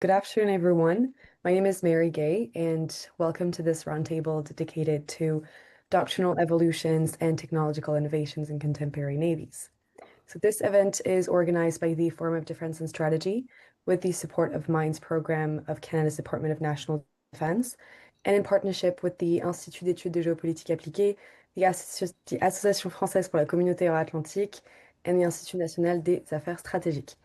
Good afternoon, everyone. My name is Mary Gay, and welcome to this roundtable dedicated to doctrinal evolutions and technological innovations in contemporary navies. So, this event is organized by the Forum of Defense and Strategy with the support of MINDS program of Canada's Department of National Defense, and in partnership with the Institut d'études de géopolitique appliquée, the Association Française pour la Communauté Euro-Atlantique, and the Institut National des Affaires Stratégiques.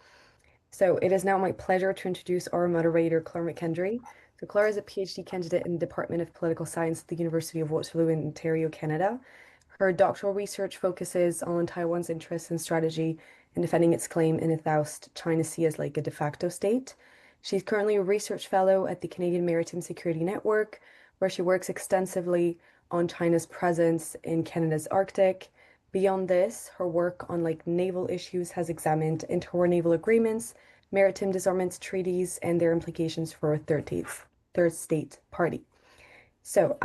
So it is now my pleasure to introduce our moderator, Claire McKendry. So Claire is a PhD candidate in the Department of Political Science at the University of Waterloo in Ontario, Canada. Her doctoral research focuses on Taiwan's interests and strategy in defending its claim in its oust China Sea as like a de facto state. She's currently a research fellow at the Canadian Maritime Security Network, where she works extensively on China's presence in Canada's Arctic. Beyond this, her work on like naval issues has examined interwar naval agreements, maritime disarmament treaties, and their implications for a third state party. So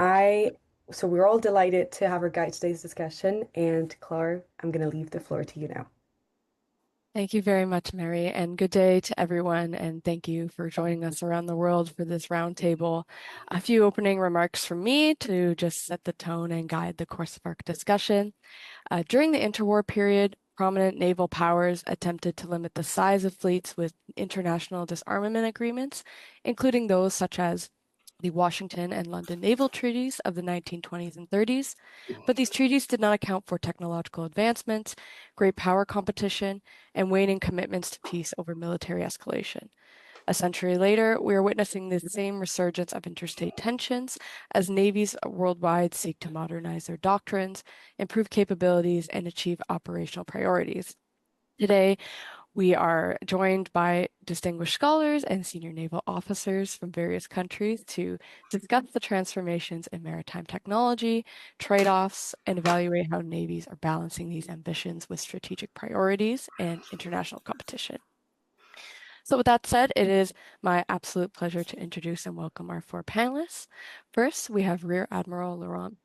we're all delighted to have her guide today's discussion. And Claire, I'm going to leave the floor to you now. Thank you very much, Mary, and good day to everyone, and thank you for joining us around the world for this roundtable. A few opening remarks from me to just set the tone and guide the course of our discussion. During the interwar period, prominent naval powers attempted to limit the size of fleets with international disarmament agreements, including those such as the Washington and London naval treaties of the 1920s and 30s, but these treaties did not account for technological advancements, great power competition, and waning commitments to peace over military escalation. A century later, we are witnessing the same resurgence of interstate tensions as navies worldwide seek to modernize their doctrines, improve capabilities, and achieve operational priorities. Today, we are joined by distinguished scholars and senior naval officers from various countries to discuss the transformations in maritime technology, trade-offs, and evaluate how navies are balancing these ambitions with strategic priorities and international competition. So with that said, it is my absolute pleasure to introduce and welcome our four panelists. First, we have Rear Admiral Laurent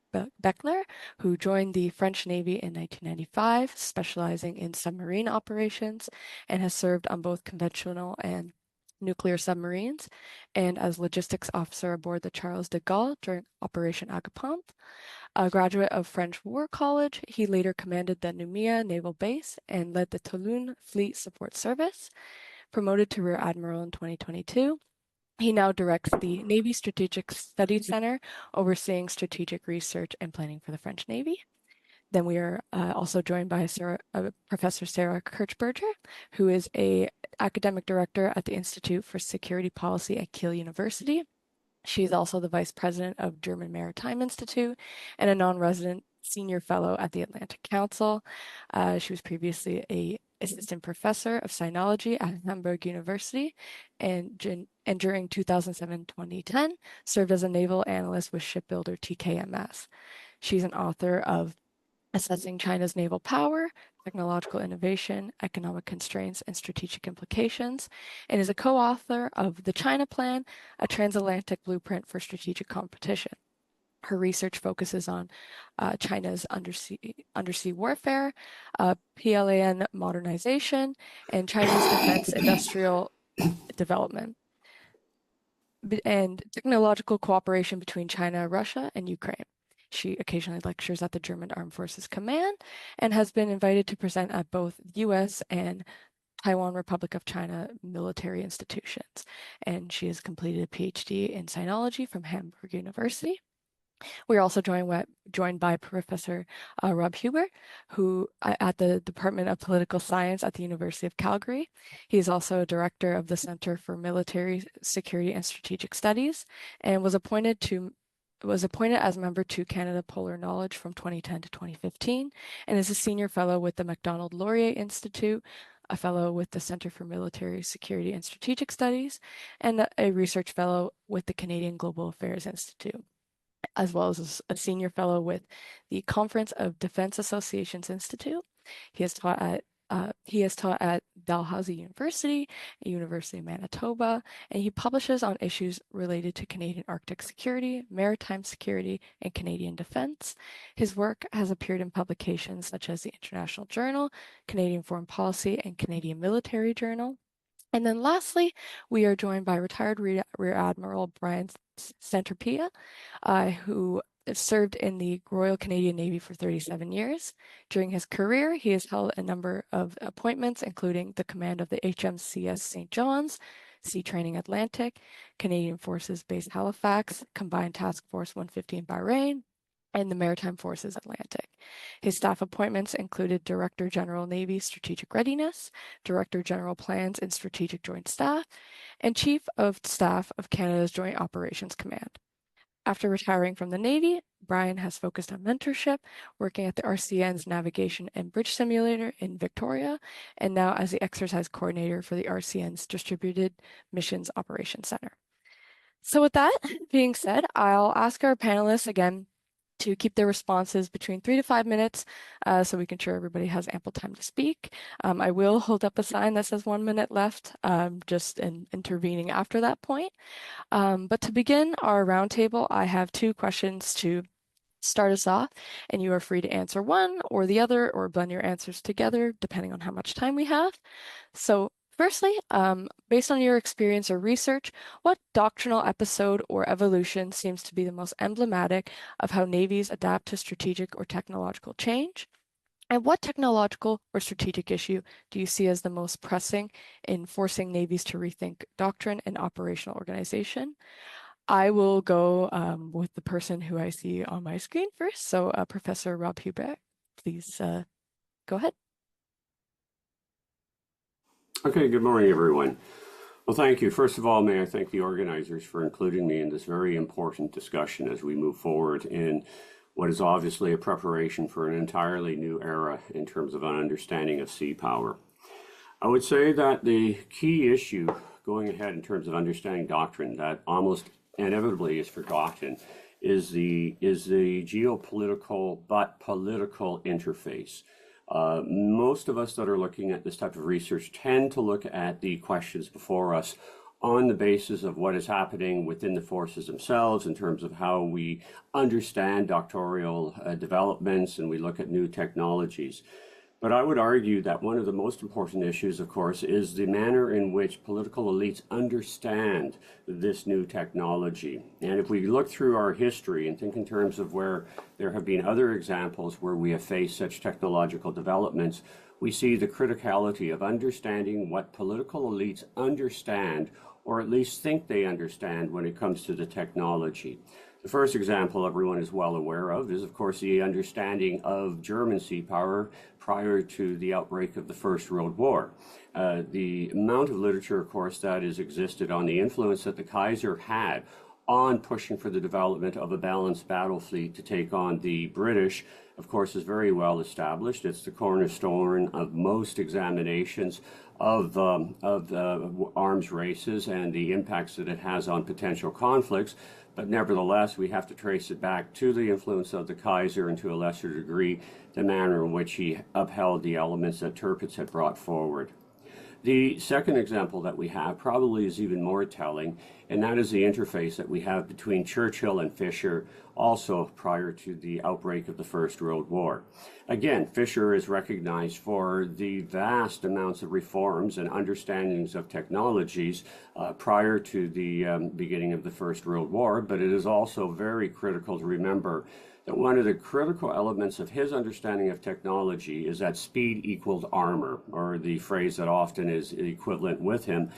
Beckler, who joined the French Navy in 1995, specializing in submarine operations, and has served on both conventional and nuclear submarines, and as logistics officer aboard the Charles de Gaulle during Operation Agapont. A graduate of French War College, he later commanded the Noumea Naval Base and led the Toulon Fleet Support Service. Promoted to Rear Admiral in 2022, he now directs the Navy Strategic Studies Center, overseeing strategic research and planning for the French Navy. Then we are also joined by Professor Sarah Kirchberger, who is an academic director at the Institute for Security Policy at Kiel University. She's also the vice president of German Maritime Institute and a non-resident senior fellow at the Atlantic Council. She was previously a assistant professor of sinology at Hamburg University, and during 2007-2010 served as a naval analyst with shipbuilder TKMS. She's an author of Assessing China's Naval Power, Technological Innovation, Economic Constraints, and Strategic Implications, and is a co-author of The China Plan, a transatlantic blueprint for strategic competition. Her research focuses on China's undersea warfare, PLAN modernization, and Chinese defense industrial development, and technological cooperation between China, Russia, and Ukraine. She occasionally lectures at the German Armed Forces Command and has been invited to present at both US and Taiwan Republic of China military institutions. And she has completed a PhD in sinology from Hamburg University. We're also joined by Professor Rob Huber, who at the Department of Political Science at the University of Calgary. He is also a director of the Center for Military Security and Strategic Studies, and was appointed as member to Canada Polar Knowledge from 2010 to 2015, and is a senior fellow with the Macdonald Laurier Institute, a fellow with the Center for Military Security and Strategic Studies, and a research fellow with the Canadian Global Affairs Institute, as well as a senior fellow with the Conference of Defense Associations Institute. He has taught at Dalhousie University, University of Manitoba, and he publishes on issues related to Canadian Arctic security, maritime security, and Canadian defense. His work has appeared in publications such as the International Journal, Canadian Foreign Policy, and Canadian Military Journal. And then lastly, we are joined by retired Rear Admiral Brian Centerpia, who served in the Royal Canadian Navy for 37 years. During his career, he has held a number of appointments, including the command of the HMCS St. John's, Sea Training Atlantic, Canadian Forces Base Halifax, Combined Task Force 115 Bahrain, and the Maritime Forces Atlantic. His staff appointments included Director General Navy Strategic Readiness, Director General Plans and Strategic Joint Staff, and Chief of Staff of Canada's Joint Operations Command. After retiring from the Navy, Brian has focused on mentorship, working at the RCN's Navigation and Bridge Simulator in Victoria, and now as the exercise coordinator for the RCN's Distributed Missions Operations Center. So with that being said, I'll ask our panelists again to keep their responses between 3 to 5 minutes so we can ensure everybody has ample time to speak. I will hold up a sign that says 1 minute left, just intervening after that point. But to begin our roundtable, I have 2 questions to start us off, and you are free to answer one or the other or blend your answers together depending on how much time we have. So firstly, based on your experience or research, what doctrinal episode or evolution seems to be the most emblematic of how navies adapt to strategic or technological change? And what technological or strategic issue do you see as the most pressing in forcing navies to rethink doctrine and operational organization? I will go with the person who I see on my screen first. So Professor Rob Hubert, please go ahead. Okay, good morning, everyone. Well, thank you. First of all, may I thank the organizers for including me in this very important discussion as we move forward in what is obviously a preparation for an entirely new era in terms of an understanding of sea power. I would say that the key issue going ahead in terms of understanding doctrine that almost inevitably is forgotten is the geopolitical but political interface. Most of us that are looking at this type of research tend to look at the questions before us on the basis of what is happening within the forces themselves in terms of how we understand doctoral developments, and we look at new technologies. But I would argue that one of the most important issues, of course, is the manner in which political elites understand this new technology. And if we look through our history and think in terms of where there have been other examples where we have faced such technological developments, we see the criticality of understanding what political elites understand, or at least think they understand when it comes to the technology. The first example everyone is well aware of is, of course, the understanding of German sea power prior to the outbreak of the First World War. The amount of literature, of course, that has existed on the influence that the Kaiser had on pushing for the development of a balanced battle fleet to take on the British, of course, is very well established. It's the cornerstone of most examinations of arms races and the impacts that it has on potential conflicts. But nevertheless, we have to trace it back to the influence of the Kaiser and to a lesser degree, the manner in which he upheld the elements that Tirpitz had brought forward. The second example that we have probably is even more telling, and that is the interface that we have between Churchill and Fisher, also prior to the outbreak of the First World War. Again, Fisher is recognized for the vast amounts of reforms and understandings of technologies prior to the beginning of the First World War, but it is also very critical to remember that one of the critical elements of his understanding of technology is that speed equaled armor, or the phrase that often is equivalent with him.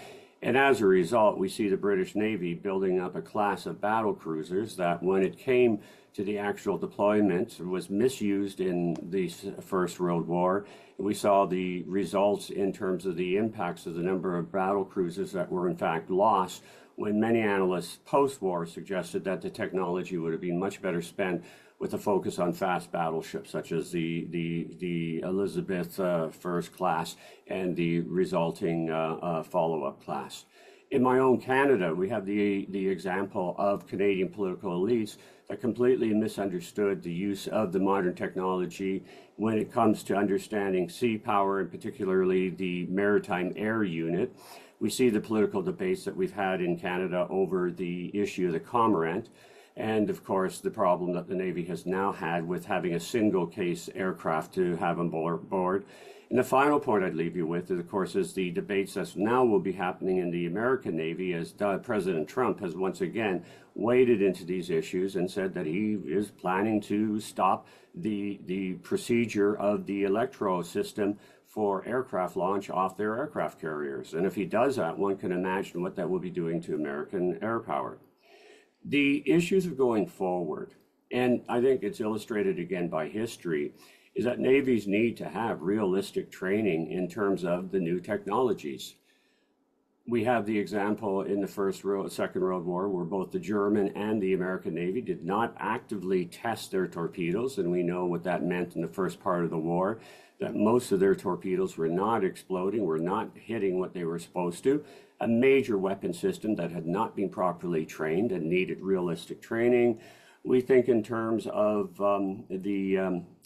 And as a result, we see the British Navy building up a class of battle cruisers that, when it came to the actual deployment, was misused in the First World War. We saw the results in terms of the impacts of the number of battle cruisers that were in fact lost, when many analysts post-war suggested that the technology would have been much better spent with a focus on fast battleships such as the Elizabeth I class and the resulting follow-up class. In my own Canada, we have the example of Canadian political elites that completely misunderstood the use of the modern technology when it comes to understanding sea power, and particularly the maritime air unit. We see the political debates that we've had in Canada over the issue of the Cormorant. And of course, the problem that the Navy has now had with having a single case aircraft to have on board. And the final point I'd leave you with, of course, is the debates that now will be happening in the American Navy as President Trump has once again waded into these issues and said that he is planning to stop the procedure of the electro system for aircraft launch off their aircraft carriers. And if he does that, one can imagine what that will be doing to American air power. The issues of going forward, and I think it's illustrated again by history, is that navies need to have realistic training in terms of the new technologies. We have the example in the Second World War where both the German and the American Navy did not actively test their torpedoes, and we know what that meant in the first part of the war, that most of their torpedoes were not exploding, were not hitting what they were supposed to. A major weapon system that had not been properly trained and needed realistic training. We think in terms of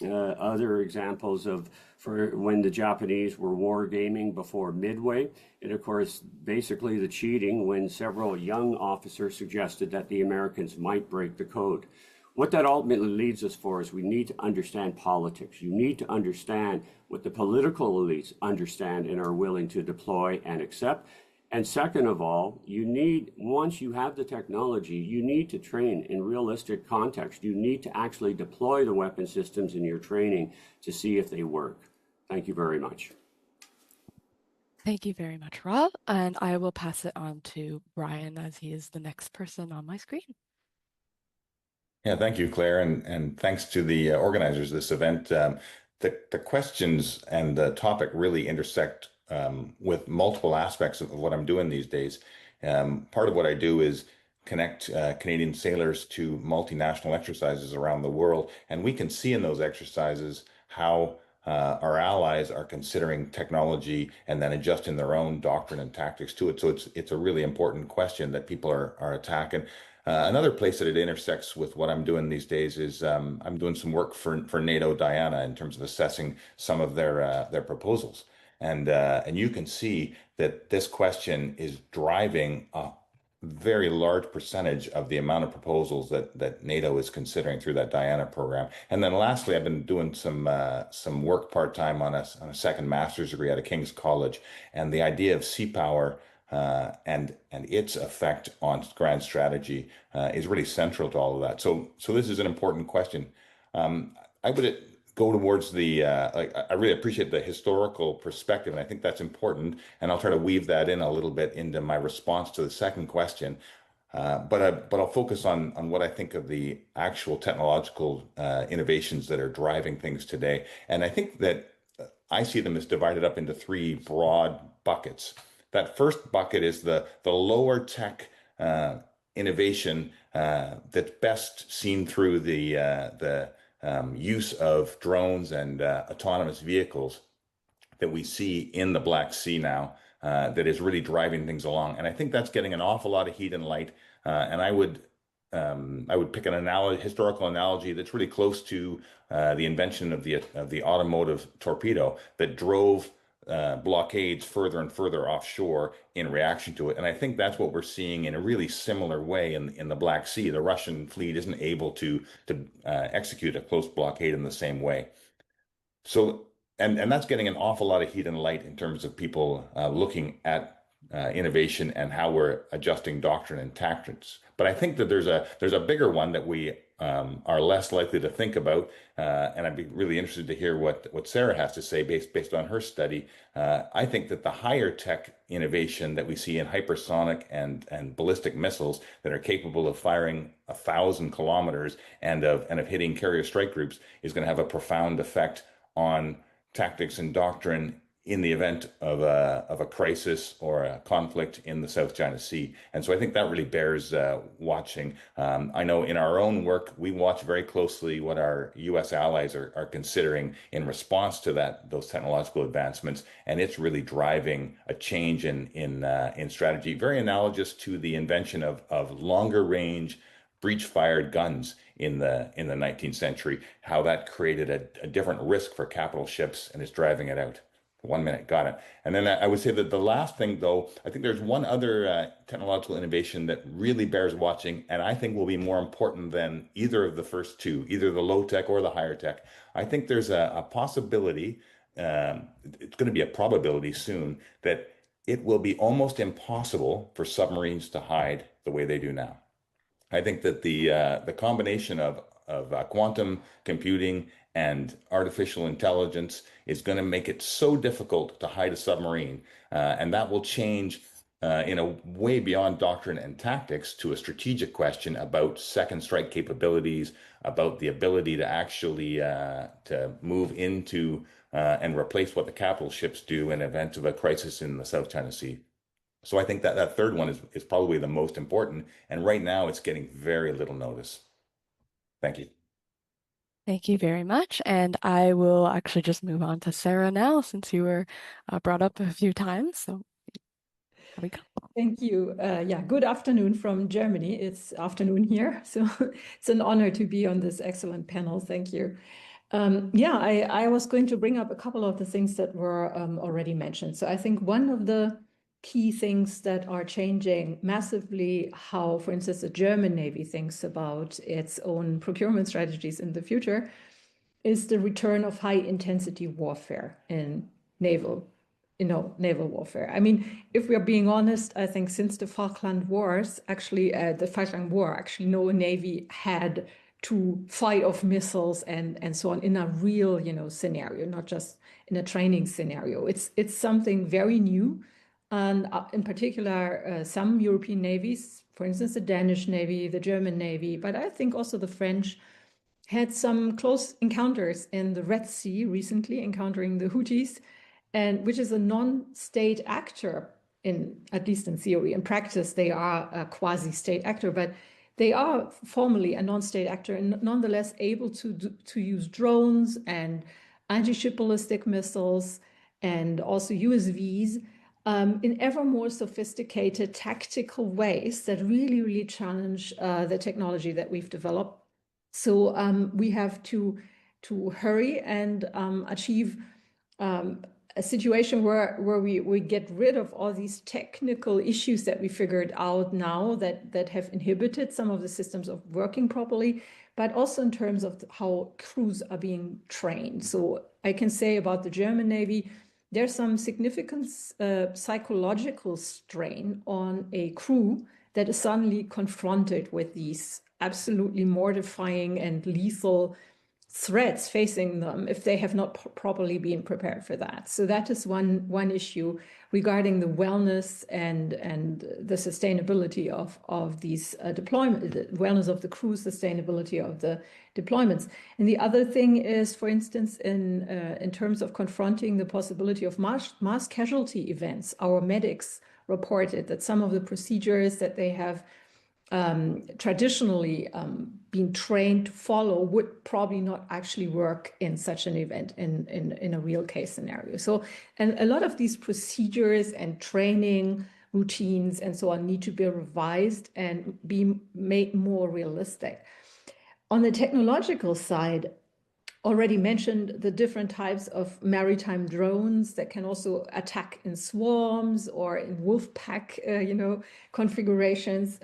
other examples of for when the Japanese were war gaming before Midway, and of course basically the cheating when several young officers suggested that the Americans might break the code. What that ultimately leads us for is we need to understand politics. You need to understand what the political elites understand and are willing to deploy and accept. And second of all, you need, once you have the technology, you need to train in realistic context. You need to actually deploy the weapon systems in your training to see if they work. Thank you very much. Thank you very much, Rob. And I will pass it on to Brian as he is the next person on my screen. Yeah, thank you, Claire, and thanks to the organizers of this event. The questions and the topic really intersect with multiple aspects of what I'm doing these days. Part of what I do is connect Canadian sailors to multinational exercises around the world, and we can see in those exercises how our allies are considering technology and then adjusting their own doctrine and tactics to it. So it's a really important question that people are attacking. Another place that it intersects with what I'm doing these days is I'm doing some work for NATO Diana in terms of assessing some of their proposals. And you can see that this question is driving a very large percentage of the amount of proposals that NATO is considering through that Diana program. And then lastly, I've been doing some work part-time on a second master's degree at a King's College, and the idea of sea power and its effect on grand strategy is really central to all of that. So this is an important question. I would go towards the I really appreciate the historical perspective, and I think that's important. And I'll try to weave that in a little bit into my response to the second question. But I'll focus on what I think of the actual technological innovations that are driving things today. And I think that I see them as divided up into three broad buckets. That first bucket is the lower tech innovation that's best seen through the use of drones and autonomous vehicles that we see in the Black Sea now that is really driving things along. And I think that's getting an awful lot of heat and light. And I would pick an historical analogy that's really close to the invention of the automotive torpedo that drove blockades further and further offshore in reaction to it. And I think that's what we're seeing in a really similar way in the Black Sea. The Russian fleet isn't able to execute a close blockade in the same way. So, and that's getting an awful lot of heat and light in terms of people looking at innovation and how we're adjusting doctrine and tactics. But I think that there's a bigger one that we are less likely to think about, and I'd be really interested to hear what Sarah has to say based on her study. I think that the higher tech innovation that we see in hypersonic and ballistic missiles that are capable of firing 1,000 kilometers and of hitting carrier strike groups is going to have a profound effect on tactics and doctrine in the event of a crisis or a conflict in the South China Sea. And so I think that really bears watching. I know in our own work, we watch very closely what our U.S. allies are considering in response to those technological advancements. And it's really driving a change in strategy, very analogous to the invention of longer range breech-fired guns in the 19th century, how that created a different risk for capital ships and is driving it out. 1 minute, got it. And then I would say that the last thing, though, I think there's one other technological innovation that really bears watching, and I think will be more important than either of the first two, either the low tech or the higher tech. I think there's a possibility, it's going to be a probability soon, that it will be almost impossible for submarines to hide the way they do now. I think that the combination of quantum computing and artificial intelligence is going to make it so difficult to hide a submarine, and that will change in a way beyond doctrine and tactics to a strategic question about second strike capabilities, about the ability to actually to move into and replace what the capital ships do in event of a crisis in the South China Sea. So I think that that third one is probably the most important. And right now it's getting very little notice. Thank you. Thank you very much. And I will actually just move on to Sarah now, since you were brought up a few times. So there we go. Thank you. Yeah, good afternoon from Germany. It's afternoon here, so it's an honor to be on this excellent panel. Thank you. Yeah, I was going to bring up a couple of the things that were already mentioned. So I think one of the key things that are changing massively how, for instance, the German Navy thinks about its own procurement strategies in the future is the return of high-intensity warfare in naval warfare. I mean, if we are being honest, I think since the Falkland Wars, actually, no Navy had to fight off missiles and so on in a real, scenario, not just in a training scenario. It's something very new. And in particular, some European navies, for instance, the Danish Navy, the German Navy, but I think also the French had some close encounters in the Red Sea recently, encountering the Houthis, and which is a non-state actor, at least in theory. In practice, they are a quasi-state actor, but they are formally a non-state actor and nonetheless able to use drones and anti-ship ballistic missiles and also USVs in ever more sophisticated tactical ways that really, really challenge the technology that we've developed. So we have to hurry and achieve a situation where we get rid of all these technical issues that we figured out now that have inhibited some of the systems of working properly, but also in terms of how crews are being trained. So I can say about the German Navy, there's some significant psychological strain on a crew that is suddenly confronted with these absolutely mortifying and lethal threats facing them if they have not properly been prepared for that. So that is one issue regarding the wellness and the sustainability of these deployments, the wellness of the crew, sustainability of the deployments. And the other thing is, for instance, in terms of confronting the possibility of mass casualty events, our medics reported that some of the procedures that they have traditionally been trained to follow would probably not actually work in such an event in a real case scenario. So, and a lot of these procedures and training routines and so on need to be revised and be made more realistic. On the technological side, already mentioned the different types of maritime drones that can also attack in swarms or in wolf pack, configurations.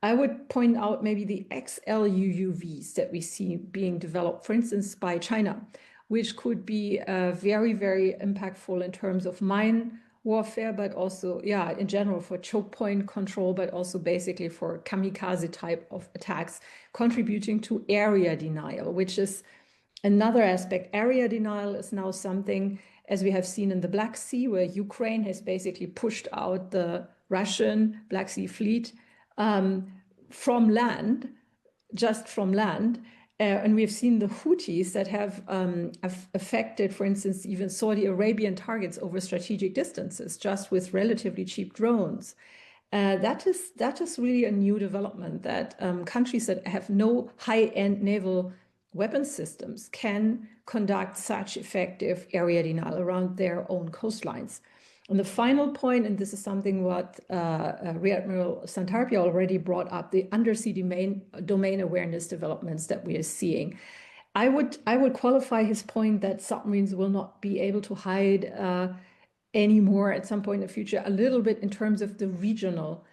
I would point out maybe the XL UUVs that we see being developed, for instance, by China, which could be very, very impactful in terms of mine warfare, but also, in general for choke point control, but also basically for kamikaze type of attacks, contributing to area denial, which is another aspect. Area denial is now something, as we have seen in the Black Sea, where Ukraine has basically pushed out the Russian Black Sea fleet from land, just from land. And we've seen the Houthis that have affected, for instance, even Saudi Arabian targets over strategic distances, just with relatively cheap drones. That is really a new development, that countries that have no high-end naval weapon systems can conduct such effective area denial around their own coastlines. And the final point, and this is something what Rear Admiral Santarpia already brought up, the undersea domain awareness developments that we are seeing. I would qualify his point that submarines will not be able to hide anymore at some point in the future a little bit in terms of the regional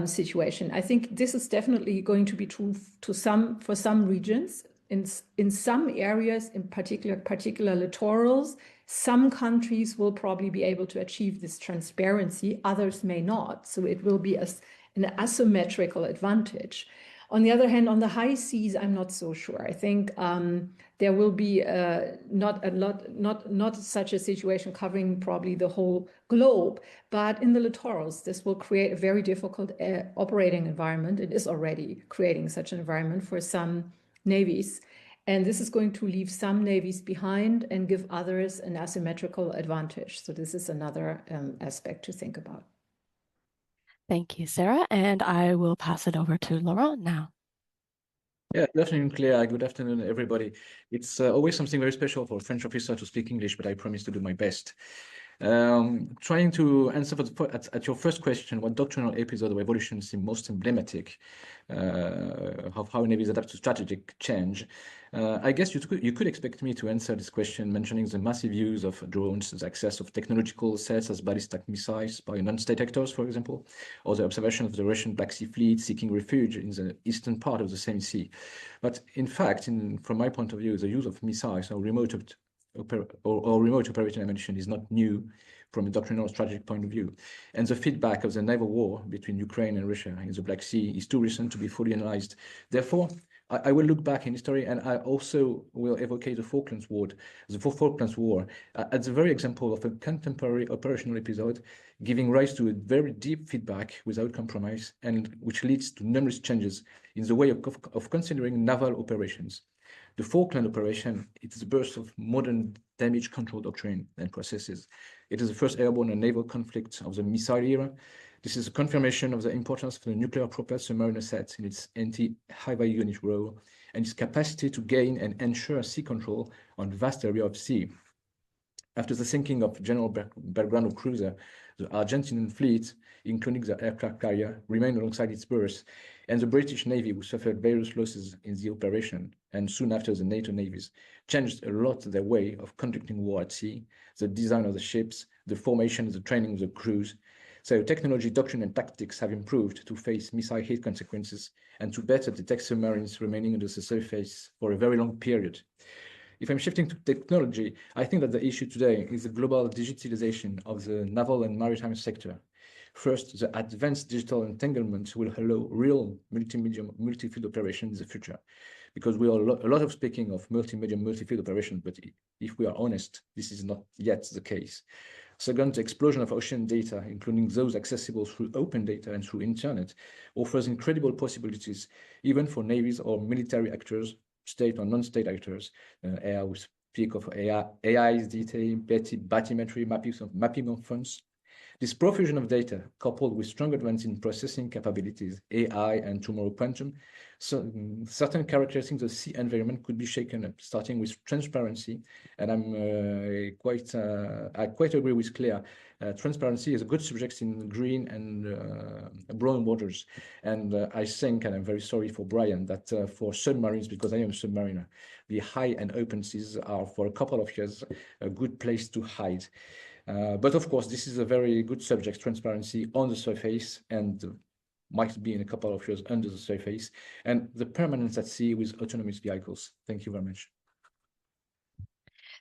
situation. I think this is definitely going to be true for some regions. In some areas, in particular littorals, some countries will probably be able to achieve this transparency, others may not. So it will be an asymmetrical advantage. On the other hand, on the high seas, I'm not so sure. I think there will be not such a situation covering probably the whole globe, but in the littorals, this will create a very difficult operating environment. It is already creating such an environment for some navies. And this is going to leave some navies behind and give others an asymmetrical advantage. So this is another aspect to think about. Thank you, Sarah. And I will pass it over to Laurent now. Yeah, good afternoon, Claire. Good afternoon, everybody. It's always something very special for a French officer to speak English, but I promise to do my best. Trying to answer at your first question, what doctrinal episode of evolution seems most emblematic of how navies adapt to strategic change? I guess you could expect me to answer this question mentioning the massive use of drones, the access of technological sets as ballistic missiles by non-state actors, for example, or the observation of the Russian Black Sea Fleet seeking refuge in the eastern part of the same sea. But in fact, from my point of view, the use of missiles or remote operating ammunition is not new from a doctrinal strategic point of view. And the feedback of the naval war between Ukraine and Russia in the Black Sea is too recent to be fully analyzed. Therefore, I will look back in history, and I also will evocate the Falklands War as the very example of a contemporary operational episode, giving rise to a very deep feedback without compromise, and which leads to numerous changes in the way of considering naval operations. The Falkland operation, it is the birth of modern damage control doctrine and processes. It is the first airborne and naval conflict of the missile era. This is a confirmation of the importance of the nuclear-propelled submarine asset in its anti-high-value unit role and its capacity to gain and ensure sea control on vast area of sea. After the sinking of General Belgrano cruiser, the Argentinian fleet, including the aircraft carrier, remained alongside its berths, and the British Navy, who suffered various losses in the operation, and soon after the NATO navies, changed a lot their way of conducting war at sea, the design of the ships, the formation, the training of the crews. So technology, doctrine, and tactics have improved to face missile hit consequences and to better detect submarines remaining under the surface for a very long period. If I'm shifting to technology, I think that the issue today is the global digitalization of the naval and maritime sector. First, the advanced digital entanglement will allow real multi-medium, multi-field operations in the future, because we are a lot of speaking of multi-medium, multi-field operations, but if we are honest, this is not yet the case. Second, the explosion of ocean data, including those accessible through open data and through internet, offers incredible possibilities, even for navies or military actors, state or non-state actors. We speak of AI's detail, bathymetry, mapping of funds. This profusion of data, coupled with strong advance in processing capabilities, AI and tomorrow quantum, so certain characteristics of the sea environment could be shaken up, starting with transparency. And I quite agree with Claire. Transparency is a good subject in green and brown waters. And I think, and I'm very sorry for Brian, that for submarines, because I am a submariner, the high and open seas are for a couple of years a good place to hide. But of course, this is a very good subject, transparency on the surface, and might be in a couple of years under the surface, and the permanence at sea with autonomous vehicles. Thank you very much.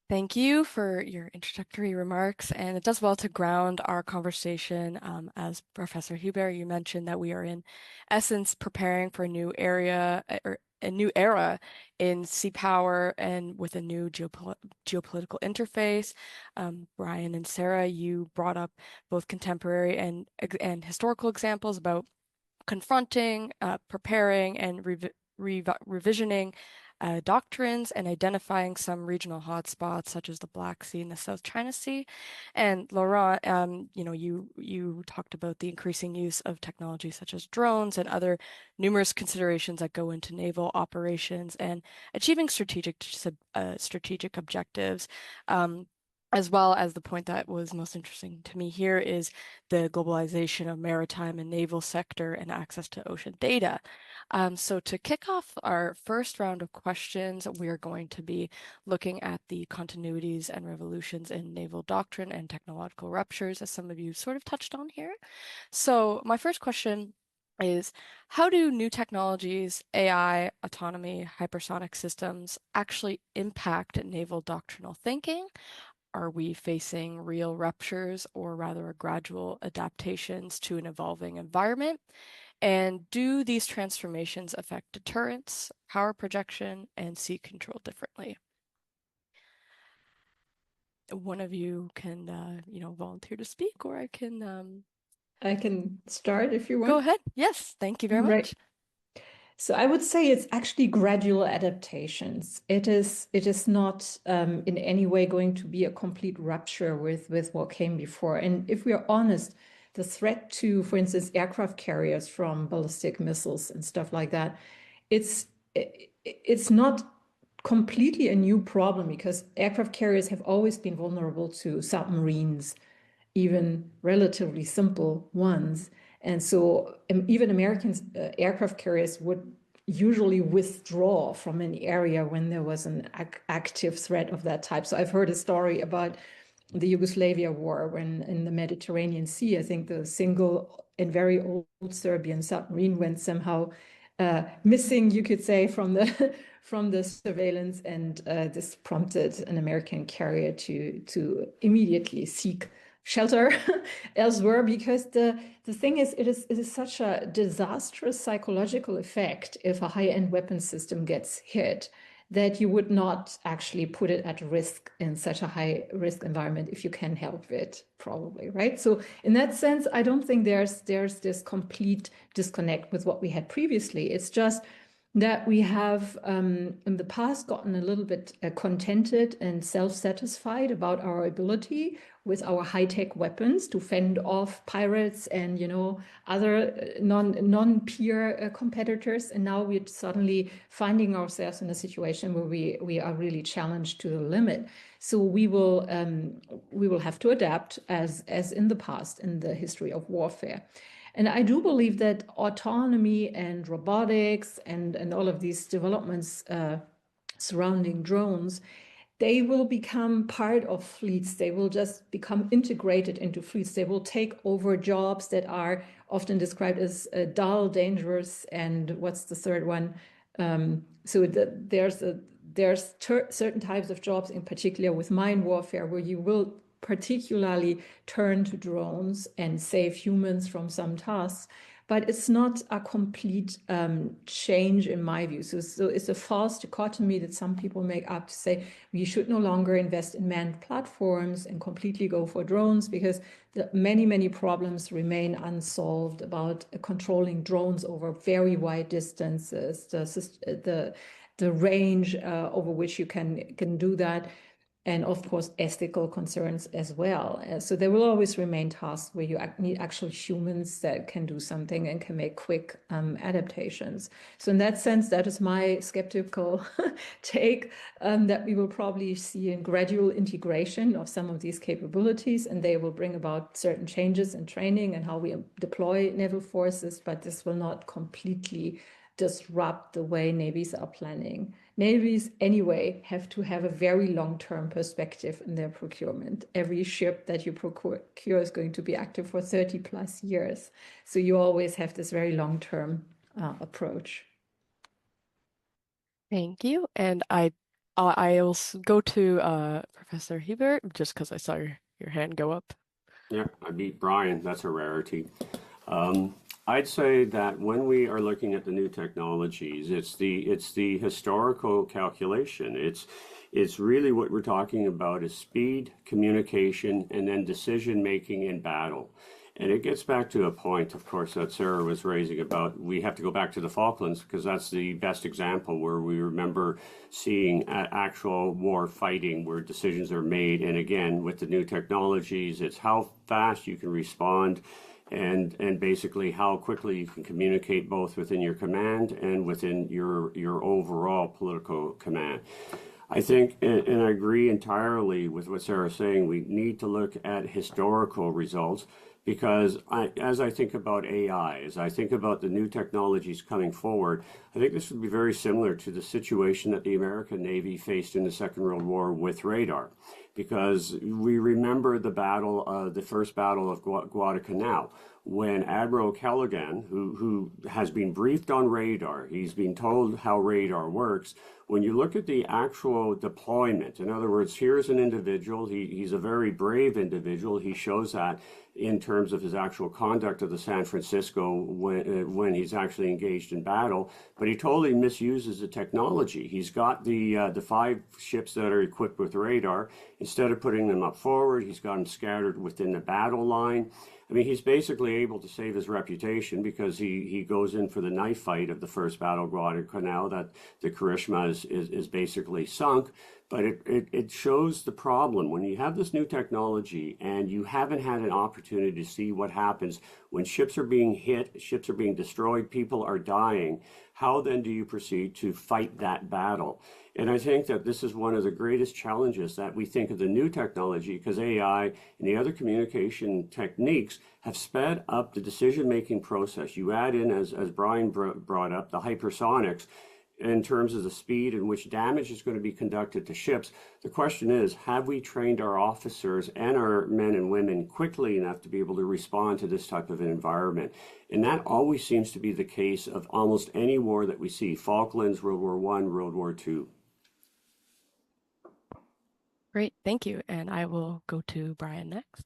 Thank you for your introductory remarks, and it does well to ground our conversation. As Professor Hubert, you mentioned that we are in essence preparing for a new area or a new era in sea power and with a new geopolitical interface. Brian and Sarah, you brought up both contemporary and historical examples about confronting, preparing, and revisioning doctrines and identifying some regional hotspots such as the Black Sea and the South China Sea. And Laurent, you talked about the increasing use of technology such as drones and other numerous considerations that go into naval operations and achieving strategic objectives. as well as the point that was most interesting to me here is the globalization of maritime and naval sector and access to ocean data. So to kick off our first round of questions, we are going to be looking at the continuities and revolutions in naval doctrine and technological ruptures, as some of you sort of touched on here. So my first question is, how do new technologies, AI, autonomy, hypersonic systems actually impact naval doctrinal thinking? Are we facing real ruptures or rather gradual adaptations to an evolving environment? And do these transformations affect deterrence, power projection, and sea control differently? One of you can, volunteer to speak, or I can start if you want. Go ahead. Yes, thank you very much. So I would say it's actually gradual adaptations. It is not in any way going to be a complete rupture with what came before. And if we are honest, the threat to, for instance, aircraft carriers from ballistic missiles and stuff like that, it's not completely a new problem, because aircraft carriers have always been vulnerable to submarines, even relatively simple ones. And so even American aircraft carriers would usually withdraw from an area when there was an active threat of that type. So I've heard a story about the Yugoslavia war, when in the Mediterranean Sea, I think the single and very old Serbian submarine went somehow missing, you could say, from the surveillance, and this prompted an American carrier to immediately seek shelter elsewhere, because the thing is, it is such a disastrous psychological effect if a high-end weapon system gets hit, that you would not actually put it at risk in such a high-risk environment if you can help it, probably, right? So in that sense, I don't think there's this complete disconnect with what we had previously. It's just that we have in the past gotten a little bit contented and self-satisfied about our ability with our high-tech weapons to fend off pirates and, other non-peer competitors. And now we're suddenly finding ourselves in a situation where we are really challenged to the limit. So we will have to adapt as in the past, in the history of warfare. And I do believe that autonomy and robotics and all of these developments surrounding drones, they will become part of fleets. They will just become integrated into fleets. They will take over jobs that are often described as dull, dangerous, and what's the third one? There's certain types of jobs, in particular with mine warfare, where you will particularly turn to drones and save humans from some tasks. But it's not a complete change in my view. So it's a false dichotomy that some people make up to say we should no longer invest in manned platforms and completely go for drones, because many, many problems remain unsolved about controlling drones over very wide distances, the range over which you can do that, and of course ethical concerns as well. So there will always remain tasks where you need actual humans that can do something and can make quick adaptations. So in that sense, that is my skeptical take, that we will probably see a gradual integration of some of these capabilities, and they will bring about certain changes in training and how we deploy naval forces, but this will not completely disrupt the way navies are planning. Navies anyway have to have a very long-term perspective in their procurement. Every ship that you procure is going to be active for 30 plus years. So you always have this very long-term approach. Thank you. And I'll go to Professor Hebert, just because I saw your hand go up. Yeah, I beat Brian. That's a rarity. I'd say that when we are looking at the new technologies, it's the historical calculation. It's really what we're talking about is speed, communication, and then decision making in battle. And it gets back to a point, of course, that Sarah was raising about we have to go back to the Falklands, because that's the best example where we remember seeing actual war fighting where decisions are made. And again, with the new technologies, it's how fast you can respond and basically how quickly you can communicate both within your command and within your overall political command. I think, and I agree entirely with what Sarah's saying, we need to look at historical results because as I think about AI, as I think about the new technologies coming forward, I think this would be very similar to the situation that the American Navy faced in the Second World War with radar. Because we remember the first battle of Guadalcanal, when Admiral Callaghan, who has been briefed on radar, he's been told how radar works. When you look at the actual deployment, in other words, here's an individual, he's a very brave individual. He shows that in terms of his actual conduct of the San Francisco when he's actually engaged in battle, but he totally misuses the technology. He's got the 5 ships that are equipped with radar. Instead of putting them up forward, he's got them scattered within the battle line. I mean, he's basically able to save his reputation because he goes in for the knife fight of the first battle of Guadalcanal, that the Karishma is basically sunk. But it shows the problem. When you have this new technology and you haven't had an opportunity to see what happens when ships are being hit, ships are being destroyed, people are dying, how then do you proceed to fight that battle? And I think that this is one of the greatest challenges that we think of the new technology, because AI and the other communication techniques have sped up the decision-making process. You add in, as Brian brought up, the hypersonics in terms of the speed in which damage is going to be conducted to ships. The question is, have we trained our officers and our men and women quickly enough to be able to respond to this type of an environment? And that always seems to be the case of almost any war that we see: Falklands, World War I, World War II. Great, thank you. And I will go to Brian next.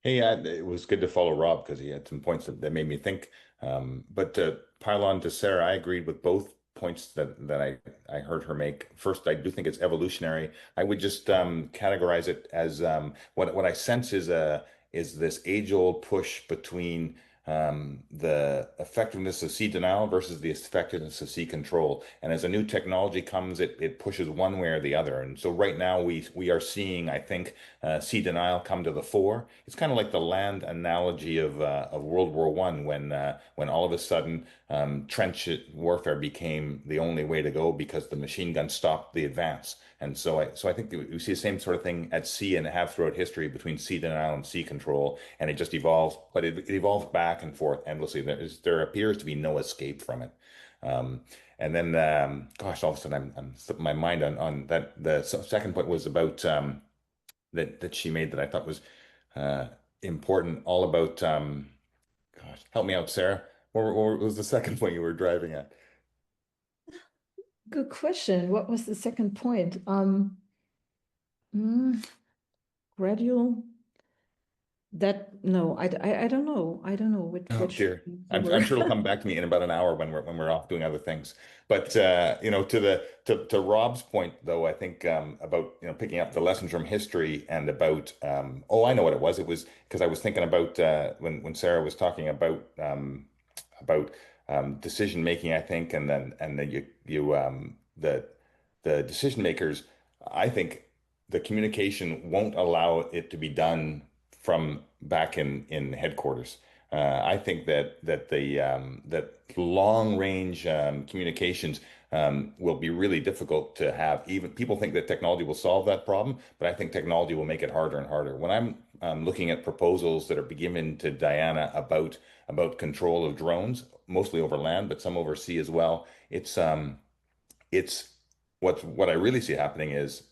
Hey, it was good to follow Rob because he had some points that made me think. But to pile on to Sarah, I agreed with both points that I heard her make. First, I do think it's evolutionary. I would just categorize it as what I sense is this age-old push between the effectiveness of sea denial versus the effectiveness of sea control. And as a new technology comes, it pushes one way or the other. And so right now we are seeing, I think, sea denial come to the fore. It's kind of like the land analogy of World War I, when all of a sudden trench warfare became the only way to go because the machine gun stopped the advance. And so I think we see the same sort of thing at sea and have throughout history between sea denial and sea control, and it just evolves, but it evolves back and forth endlessly. There appears to be no escape from it. And then, gosh, all of a sudden I'm slipping my mind on that. The second point was about that she made that I thought was important, all about gosh, help me out, Sarah. What was the second point you were driving at? Good question. What was the second point? Gradual. No, I don't know. I don't know which Dear. I'm sure it'll come back to me in about an hour when we're off doing other things. But to Rob's point though, I think about picking up the lessons from history and about I know what it was. It was because I was thinking about when Sarah was talking about decision making, I think, and then the decision makers, I think the communication won't allow it to be done from back in headquarters. I think that that long range communications will be really difficult to have. Even people think that technology will solve that problem, but I think technology will make it harder and harder. When I'm looking at proposals that are given to Diana about control of drones, mostly over land, but some over sea as well, it's what I really see happening is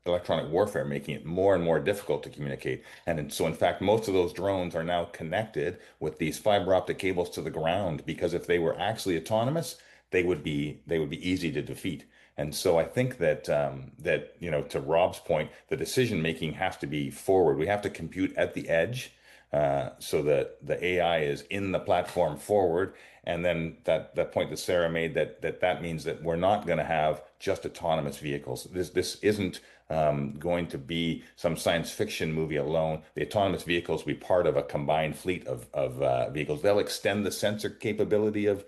electronic warfare making it more and more difficult to communicate. So, in fact, most of those drones are now connected with these fiber optic cables to the ground because if they were actually autonomous, they would be easy to defeat. And so I think that to Rob's point, the decision making has to be forward. We have to compute at the edge so that the AI is in the platform forward. And then that point that Sarah made, that means that we're not going to have just autonomous vehicles. This isn't going to be some science fiction movie alone. The autonomous vehicles will be part of a combined fleet of vehicles. They'll extend the sensor capability of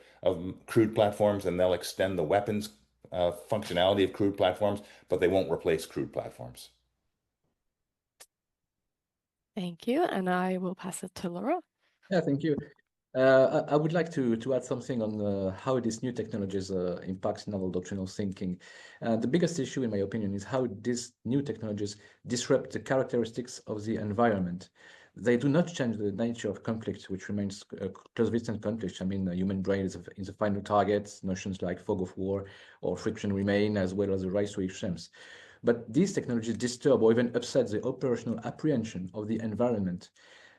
crewed platforms, and they'll extend the weapons functionality of crewed platforms, but they won't replace crewed platforms. Thank you. And I will pass it to Laura. Yeah, thank you. I would like to add something on how these new technologies impact naval doctrinal thinking. The biggest issue, in my opinion, is how these new technologies disrupt the characteristics of the environment. They do not change the nature of conflict, which remains close-distance conflict. I mean, the human brain is the final target. Notions like fog of war or friction remain, as well as the rise to extremes. But these technologies disturb or even upset the operational apprehension of the environment.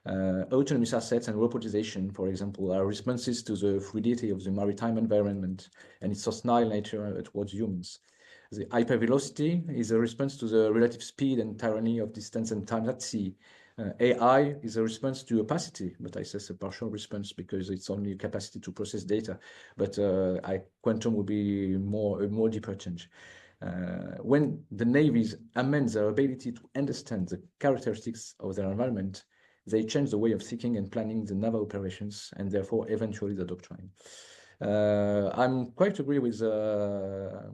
Autonomous assets and robotization, for example, are responses to the fluidity of the maritime environment and its hostile nature towards humans. The hypervelocity is a response to the relative speed and tyranny of distance and time at sea. AI is a response to opacity, but I say it's a partial response because it's only a capacity to process data. But quantum will be a more deeper change. When the navies amend their ability to understand the characteristics of their environment, they change the way of thinking and planning the naval operations, and therefore eventually the doctrine. I'm quite agree with Sarah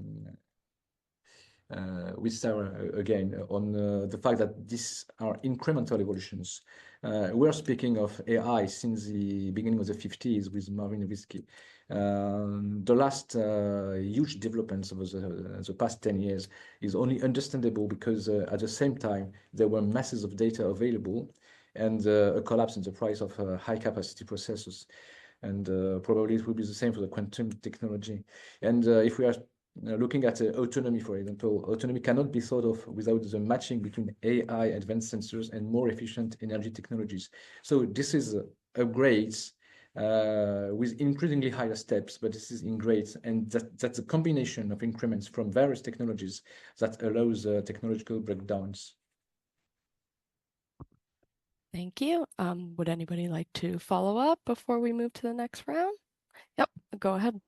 again on the fact that these are incremental evolutions. We're speaking of AI since the beginning of the 50s with Marvin Minsky. The last huge developments over the past 10 years is only understandable because at the same time there were masses of data available and a collapse in the price of high capacity processors. And probably it will be the same for the quantum technology. And if we are looking at autonomy, for example, autonomy cannot be thought of without the matching between AI, advanced sensors, and more efficient energy technologies. So this is upgrades with increasingly higher steps, but this is in grades, and that's a combination of increments from various technologies that allows technological breakdowns. Thank you. Would anybody like to follow up before we move to the next round? Yep, go ahead.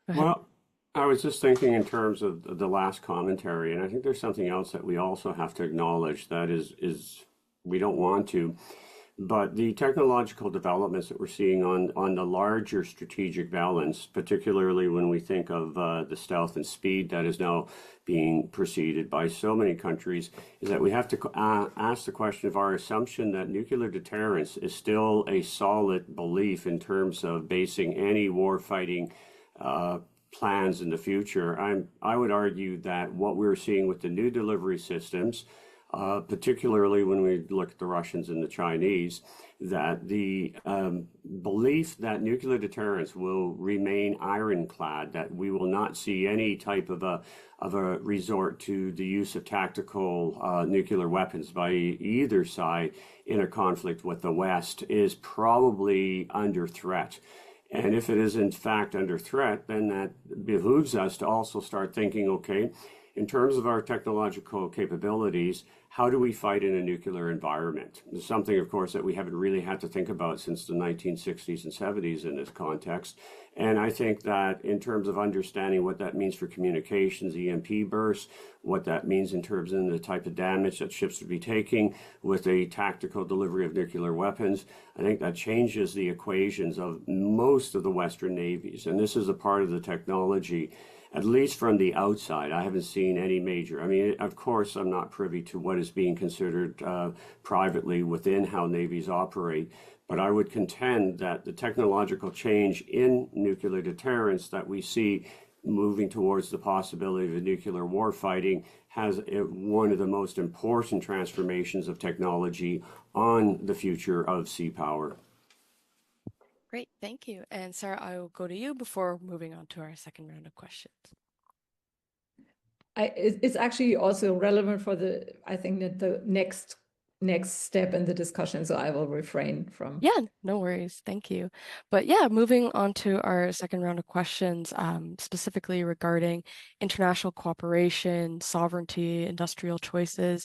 Well, I was just thinking in terms of the last commentary, and I think there's something else that we also have to acknowledge that is we don't want to, but the technological developments that we're seeing on the larger strategic balance, particularly when we think of the stealth and speed that is now being preceded by so many countries, is that we have to ask the question of our assumption that nuclear deterrence is still a solid belief in terms of basing any warfighting plans in the future. I would argue that what we're seeing with the new delivery systems, particularly when we look at the Russians and the Chinese, that the belief that nuclear deterrence will remain ironclad, that we will not see any type of a resort to the use of tactical nuclear weapons by either side in a conflict with the West, is probably under threat. And if it is in fact under threat, then that behooves us to also start thinking, okay, in terms of our technological capabilities, how do we fight in a nuclear environment? It's something, of course, that we haven't really had to think about since the 1960s and 70s in this context. And I think that in terms of understanding what that means for communications, EMP bursts, what that means in terms of the type of damage that ships would be taking with a tactical delivery of nuclear weapons, I think that changes the equations of most of the Western navies. And this is a part of the technology, at least from the outside. I haven't seen any major, I mean, of course, I'm not privy to what is being considered privately within how navies operate, but I would contend that the technological change in nuclear deterrence that we see moving towards the possibility of nuclear warfighting has one of the most important transformations of technology on the future of sea power. Great, thank you. And Sarah, I will go to you before moving on to our second round of questions. It's actually also relevant for I think that the next step in the discussion, so I will refrain from. Yeah, no worries. Thank you. But yeah, moving on to our second round of questions, specifically regarding international cooperation, sovereignty, industrial choices.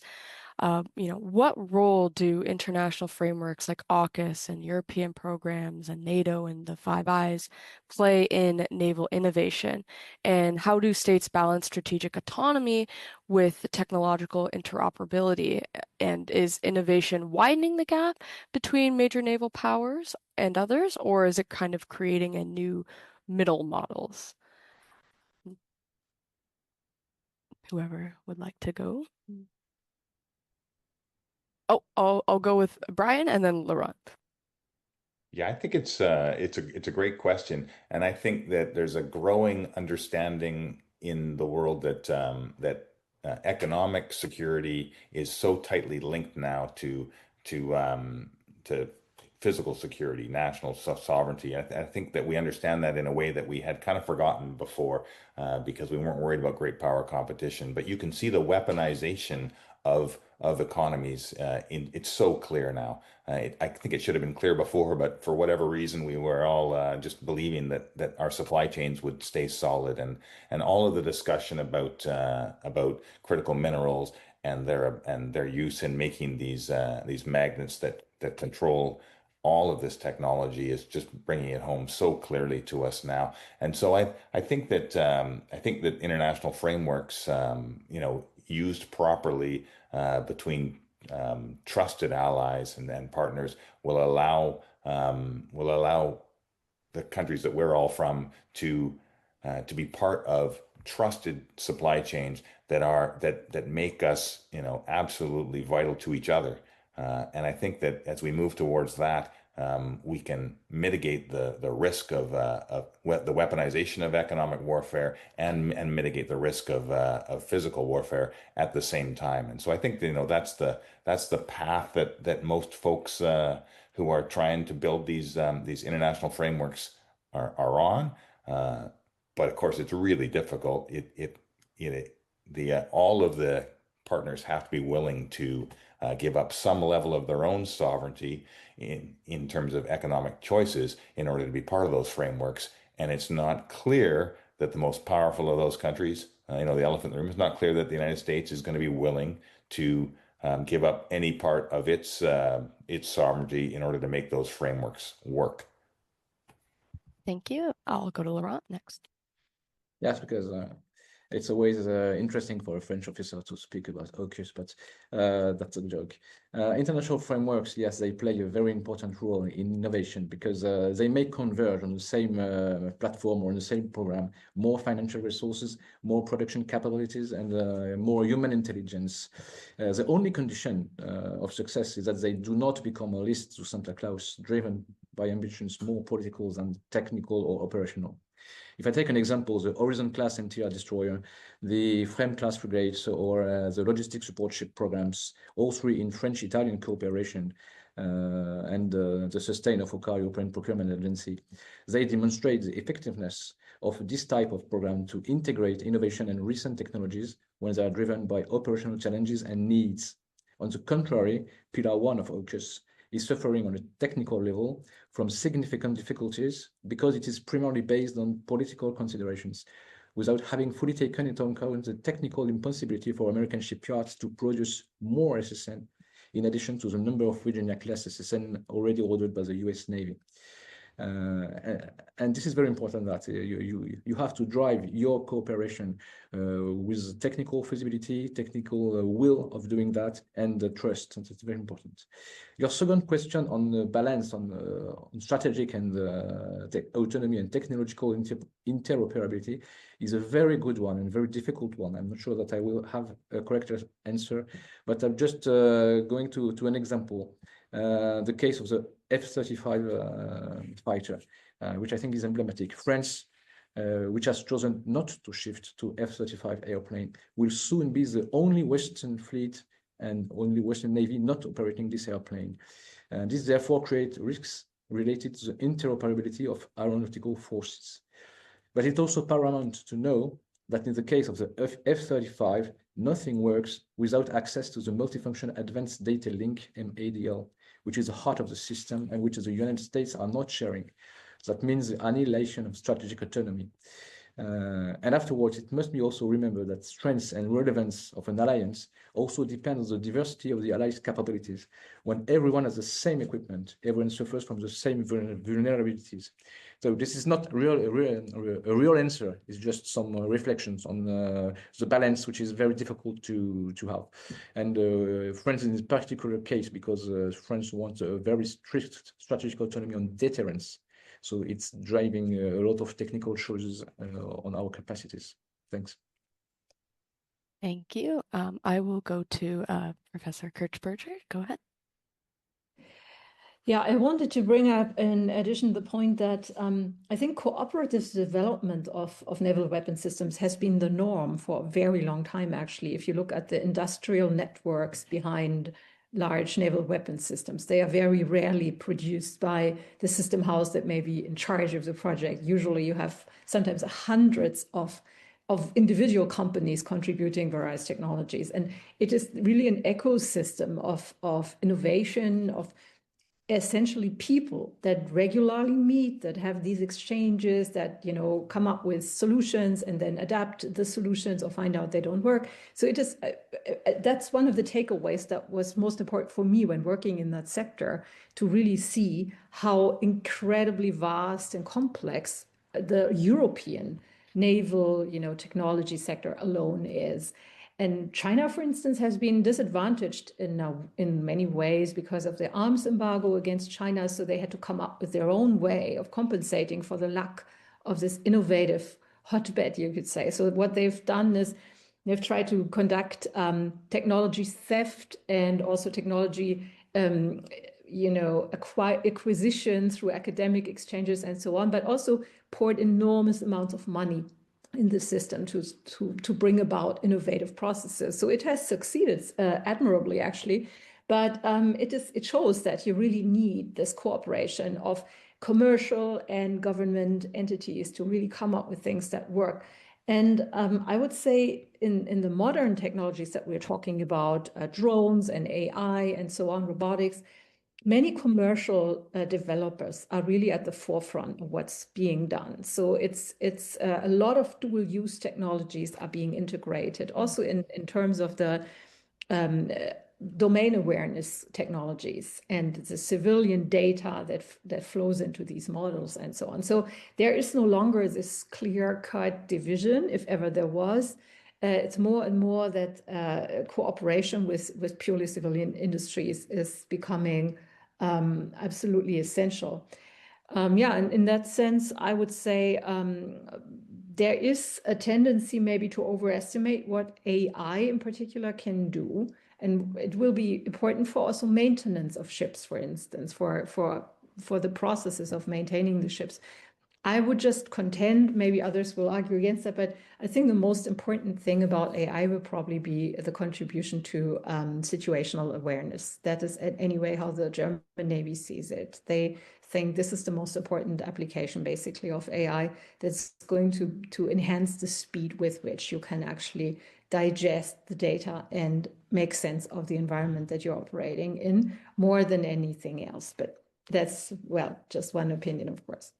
What role do international frameworks like AUKUS and European programs and NATO and the Five Eyes play in naval innovation? And how do states balance strategic autonomy with technological interoperability? And is innovation widening the gap between major naval powers and others, or is it kind of creating a new middle models? Whoever would like to go. Oh, I'll go with Brian and then Laurent. Yeah, I think it's a great question, and I think that there's a growing understanding in the world that economic security is so tightly linked now to to physical security, national sovereignty. I think that we understand that in a way that we had kind of forgotten before, because we weren't worried about great power competition. But you can see the weaponization of economies. It's so clear now. I think it should have been clear before, but for whatever reason, we were all just believing that our supply chains would stay solid, and all of the discussion about critical minerals and their use in making these magnets that control all of this technology is just bringing it home so clearly to us now. And so I think that international frameworks, used properly between trusted allies and partners will allow the countries that we're all from to be part of trusted supply chains that make us, absolutely vital to each other. And I think that as we move towards that, we can mitigate the risk of the weaponization of economic warfare and mitigate the risk of physical warfare at the same time. And so I think that's the path that most folks who are trying to build these international frameworks are on. But of course, it's really difficult. All of the partners have to be willing to give up some level of their own sovereignty in terms of economic choices in order to be part of those frameworks. And it's not clear that the most powerful of those countries, the elephant in the room, it's not clear that the United States is going to be willing to give up any part of its sovereignty in order to make those frameworks work. Thank you. I'll go to Laurent next. Yes, because it's always interesting for a French officer to speak about AUKUS, but that's a joke. International frameworks, yes, they play a very important role in innovation because they may converge on the same platform or on the same program, more financial resources, more production capabilities, and more human intelligence. The only condition of success is that they do not become a list to Santa Claus, driven by ambitions more political than technical or operational. If I take an example, the Horizon-class anti-air destroyer, the Frame-class frigates, or the logistic support ship programs, all three in French-Italian cooperation, and the sustain of OCCAR European Procurement Agency, they demonstrate the effectiveness of this type of program to integrate innovation and recent technologies when they are driven by operational challenges and needs. On the contrary, Pillar 1 of AUKUS is suffering on a technical level from significant difficulties because it is primarily based on political considerations, without having fully taken into account the technical impossibility for American shipyards to produce more SSN, in addition to the number of Virginia-class SSN already ordered by the US Navy. And this is very important that you have to drive your cooperation with technical feasibility, technical will of doing that, and the trust. And it's very important. Your second question on the balance on strategic and autonomy and technological interoperability is a very good one and very difficult one. I'm not sure that I will have a correct answer, but I'm just going to an example. The case of the F-35 fighter, which I think is emblematic. France, which has chosen not to shift to F-35 airplane, will soon be the only Western fleet and only Western Navy not operating this airplane. And this therefore creates risks related to the interoperability of aeronautical forces. But it's also paramount to know that in the case of the F-35, nothing works without access to the multifunction advanced data link, MADL, which is the heart of the system and which the United States are not sharing. That means the annihilation of strategic autonomy. And afterwards, it must be also remembered that strength and relevance of an alliance also depends on the diversity of the allies' capabilities. When everyone has the same equipment, everyone suffers from the same vulnerabilities. So this is not a real answer. It's just some reflections on the balance, which is very difficult to have. And France in this particular case, because France wants a very strict strategic autonomy on deterrence. So it's driving a lot of technical choices on our capacities. Thanks. Thank you. I will go to Professor Kirchberger. Go ahead. Yeah, I wanted to bring up, in addition, the point that I think cooperative development of naval weapon systems has been the norm for a very long time, actually. If you look at the industrial networks behind large naval weapon systems, they are very rarely produced by the system house that may be in charge of the project. Usually you have sometimes hundreds of individual companies contributing various technologies. And it is really an ecosystem of innovation, of essentially people that regularly meet, that have these exchanges, that, you know, come up with solutions and then adapt the solutions or find out they don't work. So it is that's one of the takeaways that was most important for me when working in that sector, to really see how incredibly vast and complex the European naval, you know, technology sector alone is. And China, for instance, has been disadvantaged in many ways because of the arms embargo against China. So they had to come up with their own way of compensating for the lack of this innovative hotbed, you could say. So what they've done is they've tried to conduct technology theft and also technology, acquisition through academic exchanges and so on, but also poured enormous amounts of money in the system to bring about innovative processes. So it has succeeded admirably, actually, but it shows that you really need this cooperation of commercial and government entities to really come up with things that work. And I would say in the modern technologies that we're talking about, drones and AI and so on, robotics, many commercial developers are really at the forefront of what's being done. So it's a lot of dual use technologies are being integrated, also in terms of the domain awareness technologies and the civilian data that flows into these models and so on. So there is no longer this clear-cut division, if ever there was. It's more and more that cooperation with purely civilian industries is becoming absolutely essential. And in that sense, I would say there is a tendency maybe to overestimate what AI in particular can do. And it will be important for also maintenance of ships, for instance, for the processes of maintaining the ships. I would just contend, maybe others will argue against that, but I think the most important thing about AI will probably be the contribution to situational awareness. That is anyway how the German Navy sees it. They think this is the most important application, basically, of AI that's going to enhance the speed with which you can actually digest the data and make sense of the environment that you're operating in more than anything else. But that's, well, just one opinion, of course.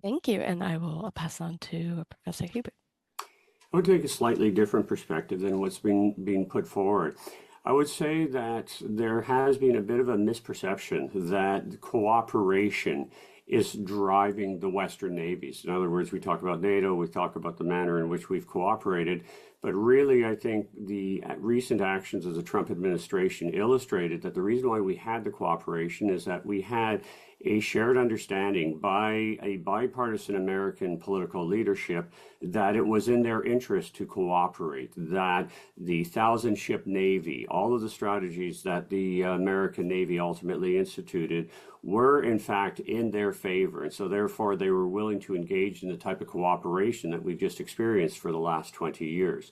Thank you. And I will pass on to Professor Hubert. I would take a slightly different perspective than what's being put forward. I would say that there has been a bit of a misperception that cooperation is driving the Western navies. In other words, we talk about NATO, we talk about the manner in which we've cooperated, but really I think the recent actions of the Trump administration illustrated that the reason why we had the cooperation is that we had a shared understanding by a bipartisan American political leadership that it was in their interest to cooperate, that the 1,000-ship Navy, all of the strategies that the American Navy ultimately instituted were in fact in their favor. And so therefore they were willing to engage in the type of cooperation that we've just experienced for the last 20 years.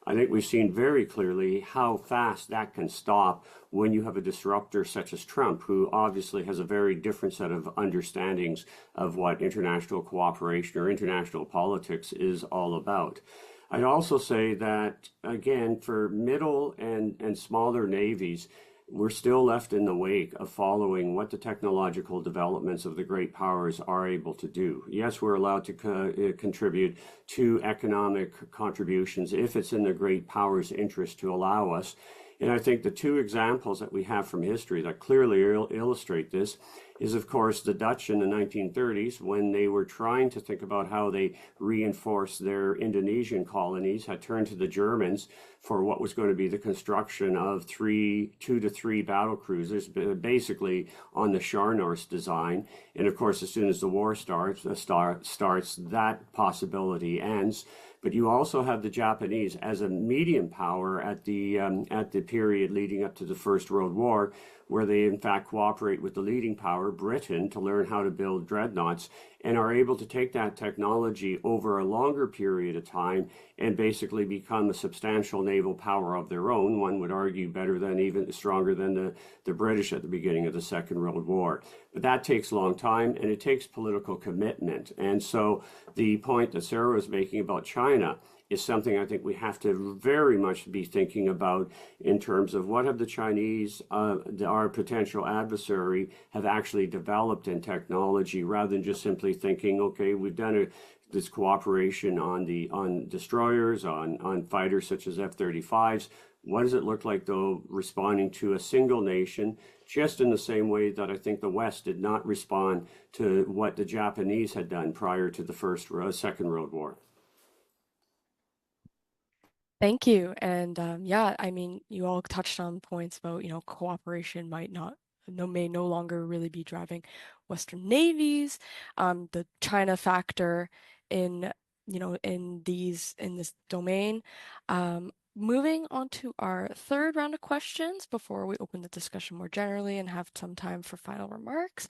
I think we've seen very clearly how fast that can stop when you have a disruptor such as Trump, who obviously has a very different set of understandings of what international cooperation or international politics is all about. I'd also say that, again, for middle and smaller navies, we're still left in the wake of following what the technological developments of the great powers are able to do. Yes, we're allowed to contribute to economic contributions if it's in the great powers' interest to allow us. And I think the two examples that we have from history that clearly illustrate this is, of course, the Dutch in the 1930s, when they were trying to think about how they reinforce their Indonesian colonies, had turned to the Germans for what was going to be the construction of 2 to 3 battle cruisers, basically on the Scharnhorst design. And of course, as soon as the war starts, that possibility ends. but you also have the Japanese as a medium power at the period leading up to the First World War, where they in fact cooperate with the leading power, Britain, to learn how to build dreadnoughts, and are able to take that technology over a longer period of time and basically become a substantial naval power of their own. One would argue better than, even stronger than the British at the beginning of the Second World War. But that takes a long time, and it takes political commitment. And so the point that Sarah was making about China is something I think we have to very much be thinking about in terms of what have the Chinese, our potential adversary, have actually developed in technology, rather than just simply thinking, okay, we've done this cooperation on destroyers, on fighters such as F-35s. What does it look like, though, responding to a single nation, just in the same way that I think the West did not respond to what the Japanese had done prior to the Second World War? Thank you. And yeah, I mean, you all touched on points about, cooperation may no longer really be driving Western navies, the China factor in, in this domain. Moving on to our third round of questions before we open the discussion more generally and have some time for final remarks.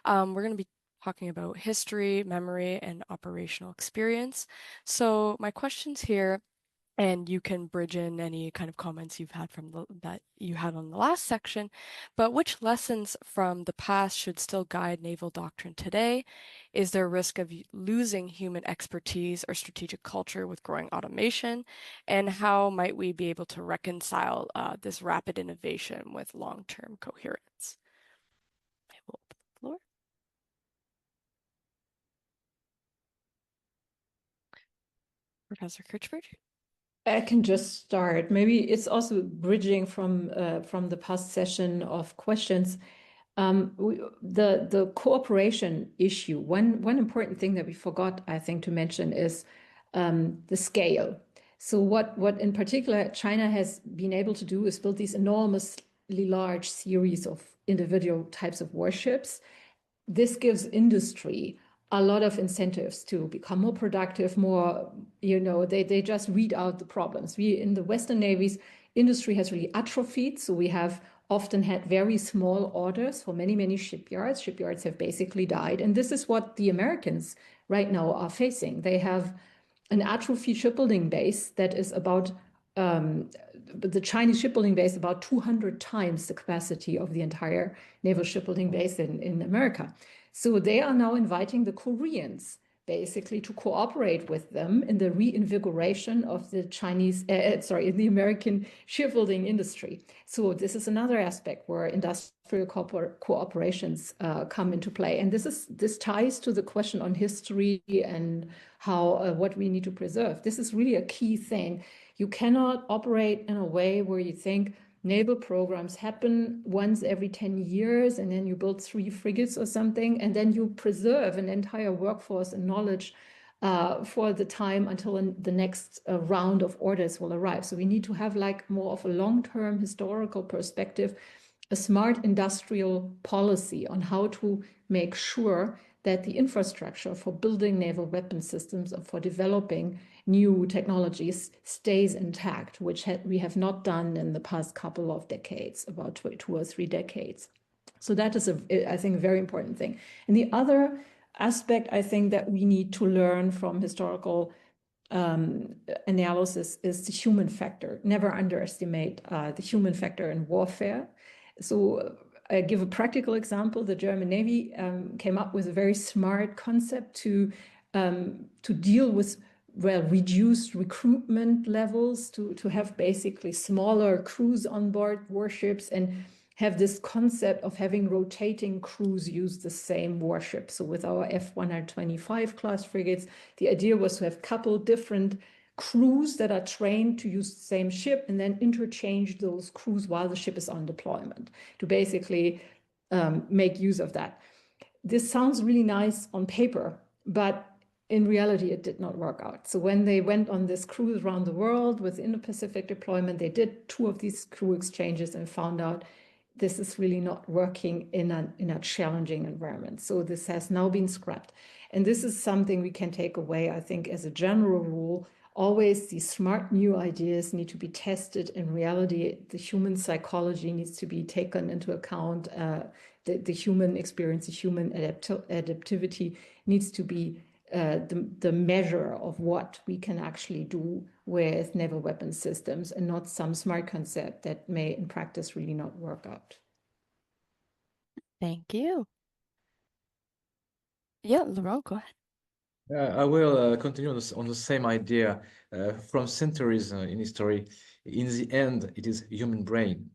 We're going to be talking about history, memory, and operational experience. So my questions here, and you can bridge in any kind of comments you've had that you had on the last section, but which lessons from the past should still guide naval doctrine today? Is there a risk of losing human expertise or strategic culture with growing automation? And how might we be able to reconcile this rapid innovation with long-term coherence? I will open the floor. Professor Kirchberg? I can just start. Maybe it's also bridging from the past session of questions. The cooperation issue. One important thing that we forgot, I think, to mention is the scale. So what in particular China has been able to do is build these enormously large series of individual types of warships. This gives industry a lot of incentives to become more productive, more, they just read out the problems. In the Western navies, industry has really atrophied. So we have often had very small orders for many, many shipyards. Shipyards have basically died. And this is what the Americans right now are facing. They have an atrophy shipbuilding base that is about, the Chinese shipbuilding base, about 200 times the capacity of the entire naval shipbuilding base in America. So they are now inviting the Koreans basically to cooperate with them in the reinvigoration of the the American shipbuilding industry. So this is another aspect where industrial cooperations come into play. And this ties to the question on history and how what we need to preserve. This is really a key thing. You cannot operate in a way where you think naval programs happen once every 10 years, and then you build 3 frigates or something, and then you preserve an entire workforce and knowledge for the time until the next round of orders will arrive. So we need to have like more of a long-term historical perspective, a smart industrial policy on how to make sure that the infrastructure for building naval weapon systems and for developing new technologies stays intact, which we have not done in the past couple of decades, about 2 or 3 decades. So that is, I think, a very important thing. And the other aspect, I think, that we need to learn from historical analysis is the human factor. Never underestimate the human factor in warfare. So I give a practical example. The German Navy came up with a very smart concept to deal with reduced recruitment levels, to have basically smaller crews on board warships and have this concept of having rotating crews use the same warship. So with our F-125 class frigates, the idea was to have a couple different crews that are trained to use the same ship and then interchange those crews while the ship is on deployment to basically make use of that. This sounds really nice on paper, but in reality, it did not work out. So when they went on this cruise around the world within the Pacific deployment, they did 2 of these crew exchanges and found out this is really not working in a challenging environment. So this has now been scrapped. And this is something we can take away, I think, as a general rule always these smart new ideas need to be tested in reality. The human psychology needs to be taken into account. The human experience, the human adaptivity needs to be the measure of what we can actually do with naval weapon systems, and not some smart concept that may in practice really not work out. Thank you. Yeah, Laurent, go ahead. I will continue on the same idea. From centuries in history, in the end, it is human brain.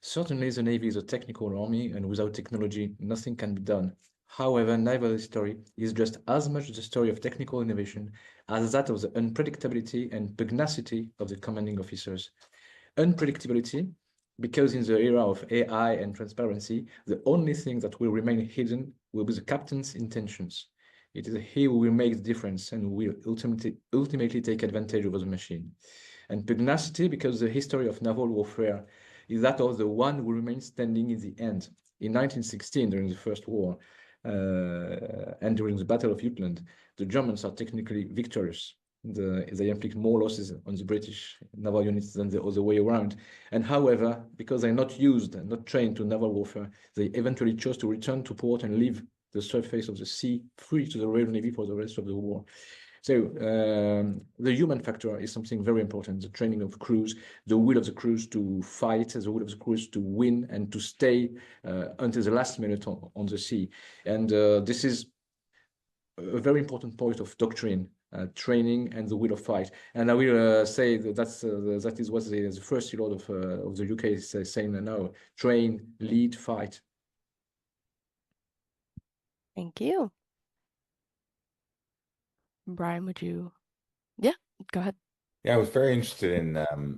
Certainly, the Navy is a technical army, and without technology, nothing can be done. However, naval history is just as much the story of technical innovation as that of the unpredictability and pugnacity of the commanding officers. Unpredictability, because in the era of AI and transparency, the only thing that will remain hidden will be the captain's intentions. It is he who will make the difference and will ultimately take advantage over the machine. And pugnacity, because the history of naval warfare is that of the one who remains standing in the end. In 1916, during the First War, and during the Battle of Jutland, the Germans are technically victorious. They inflict more losses on the British naval units than the other way around. And however, because they're not used and not trained to naval warfare, they eventually chose to return to port and leave the surface of the sea free to the Royal Navy for the rest of the war. So the human factor is something very important. The training of crews, the will of the crews to fight, the will of the crews to win and to stay until the last minute on the sea. And this is a very important point of doctrine, training and the will of fight. And I will say that is what the first lord of the UK is saying now: train, lead, fight. Thank you. Brian, would you? Yeah, go ahead. Yeah, I was very interested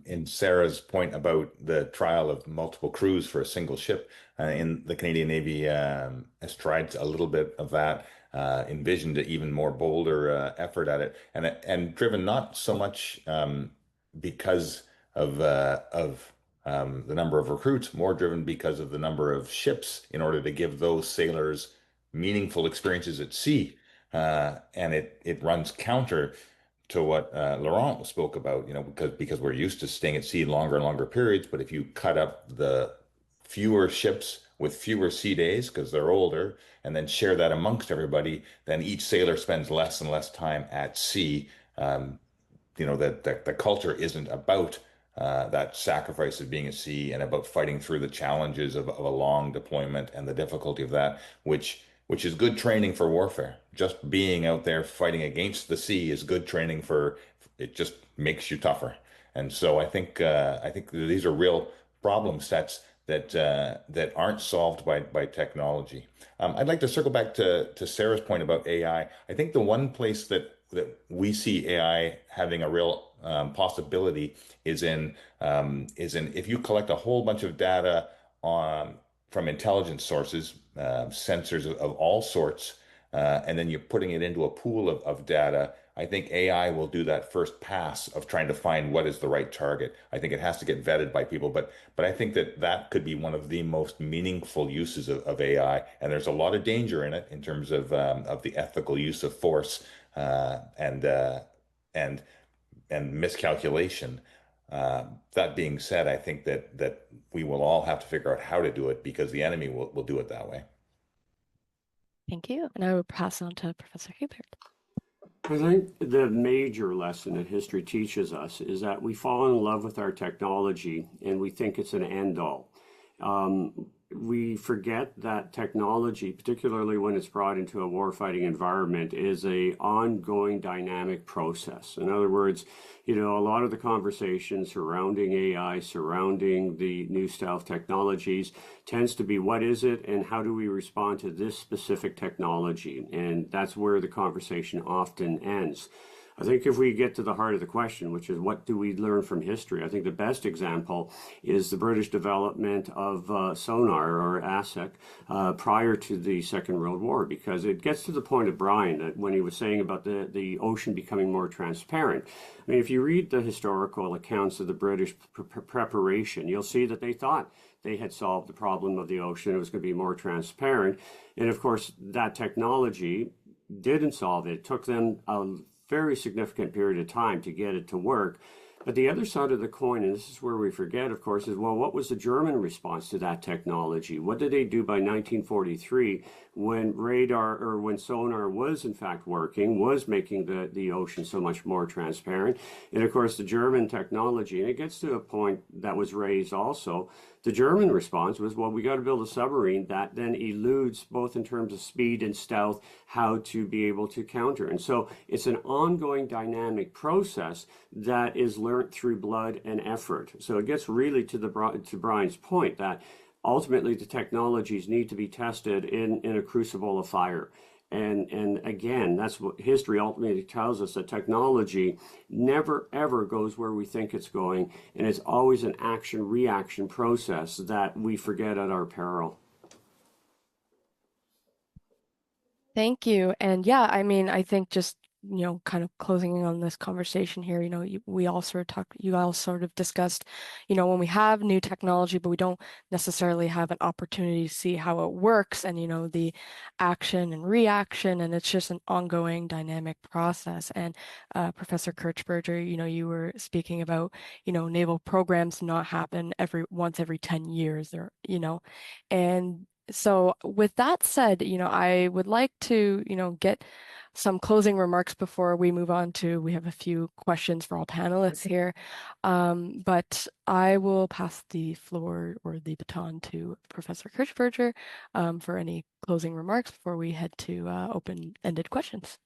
in Sarah's point about the trial of multiple crews for a single ship. In the Canadian Navy has tried a little bit of that, envisioned an even more bolder effort at it, and driven not so much because of the number of recruits, more driven because of the number of ships in order to give those sailors meaningful experiences at sea. And it runs counter to what Laurent spoke about, because we're used to staying at sea longer and longer periods. But if you cut up the fewer ships with fewer sea days because they're older, and then share that amongst everybody, then each sailor spends less and less time at sea. That the culture isn't about that sacrifice of being at sea and about fighting through the challenges of a long deployment and the difficulty of that, which is good training for warfare. Just being out there fighting against the sea is good training it just makes you tougher. And so I think these are real problem sets that aren't solved by technology. I'd like to circle back to Sarah's point about AI. I think the one place that we see AI having a real possibility is in if you collect a whole bunch of data from intelligence sources, sensors of all sorts, and then you're putting it into a pool of data. I think AI will do that first pass of trying to find what is the right target. I think it has to get vetted by people, but I think that could be one of the most meaningful uses of AI. And there's a lot of danger in it in terms of the ethical use of force and miscalculation. That being said, I think that we will all have to figure out how to do it because the enemy will do it that way. Thank you. And I will pass on to Professor Hubert. I think the major lesson that history teaches us is that we fall in love with our technology and we think it's an end all. We forget that technology, particularly when it's brought into a warfighting environment, is an ongoing dynamic process. In other words, a lot of the conversation surrounding AI, surrounding the new stealth technologies, tends to be what is it and how do we respond to this specific technology? And that's where the conversation often ends. I think if we get to the heart of the question, which is what do we learn from history, I think the best example is the British development of sonar or ASEC prior to the Second World War, because it gets to the point of Brian that when he was saying about the ocean becoming more transparent. I mean, if you read the historical accounts of the British preparation, you'll see that they thought they had solved the problem of the ocean. It was going to be more transparent. And of course, that technology didn't solve it. It took them a very significant period of time to get it to work. But the other side of the coin, and this is where we forget, of course, is, well, what was the German response to that technology? What did they do by 1943 when radar or when sonar was in fact working, was making the ocean so much more transparent? And of course, the German technology, and it gets to a point that was raised also, the German response was, well, we got to build a submarine that then eludes, both in terms of speed and stealth, how to be able to counter. And so it's an ongoing dynamic process that is learned through blood and effort. So it gets really to Brian's point that ultimately the technologies need to be tested in a crucible of fire. And again, that's what history ultimately tells us, that technology never ever goes where we think it's going, and it's always an action-reaction process that we forget at our peril. Thank you. And yeah, I mean, I think just, kind of closing on this conversation here, we all sort of talked, you all sort of discussed, when we have new technology, but we don't necessarily have an opportunity to see how it works and, the action and reaction, and it's just an ongoing dynamic process. And Professor Kirchberger, you were speaking about, naval programs not happen once every 10 years, or, and so with that said, I would like to, get some closing remarks before we move on to, we have a few questions for all panelists here. But I will pass the floor or the baton to Professor Kirchberger for any closing remarks before we head to open-ended questions.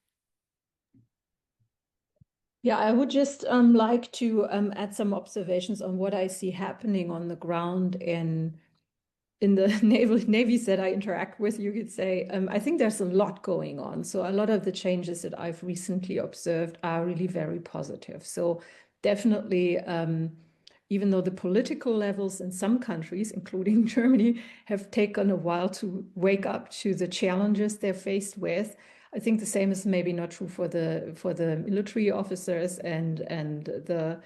Yeah, I would just like to add some observations on what I see happening on the ground in the navies that I interact with, you could say. I think there's a lot going on. So a lot of the changes that I've recently observed are really very positive. So definitely, even though the political levels in some countries, including Germany, have taken a while to wake up to the challenges they're faced with, I think the same is maybe not true for the military officers and the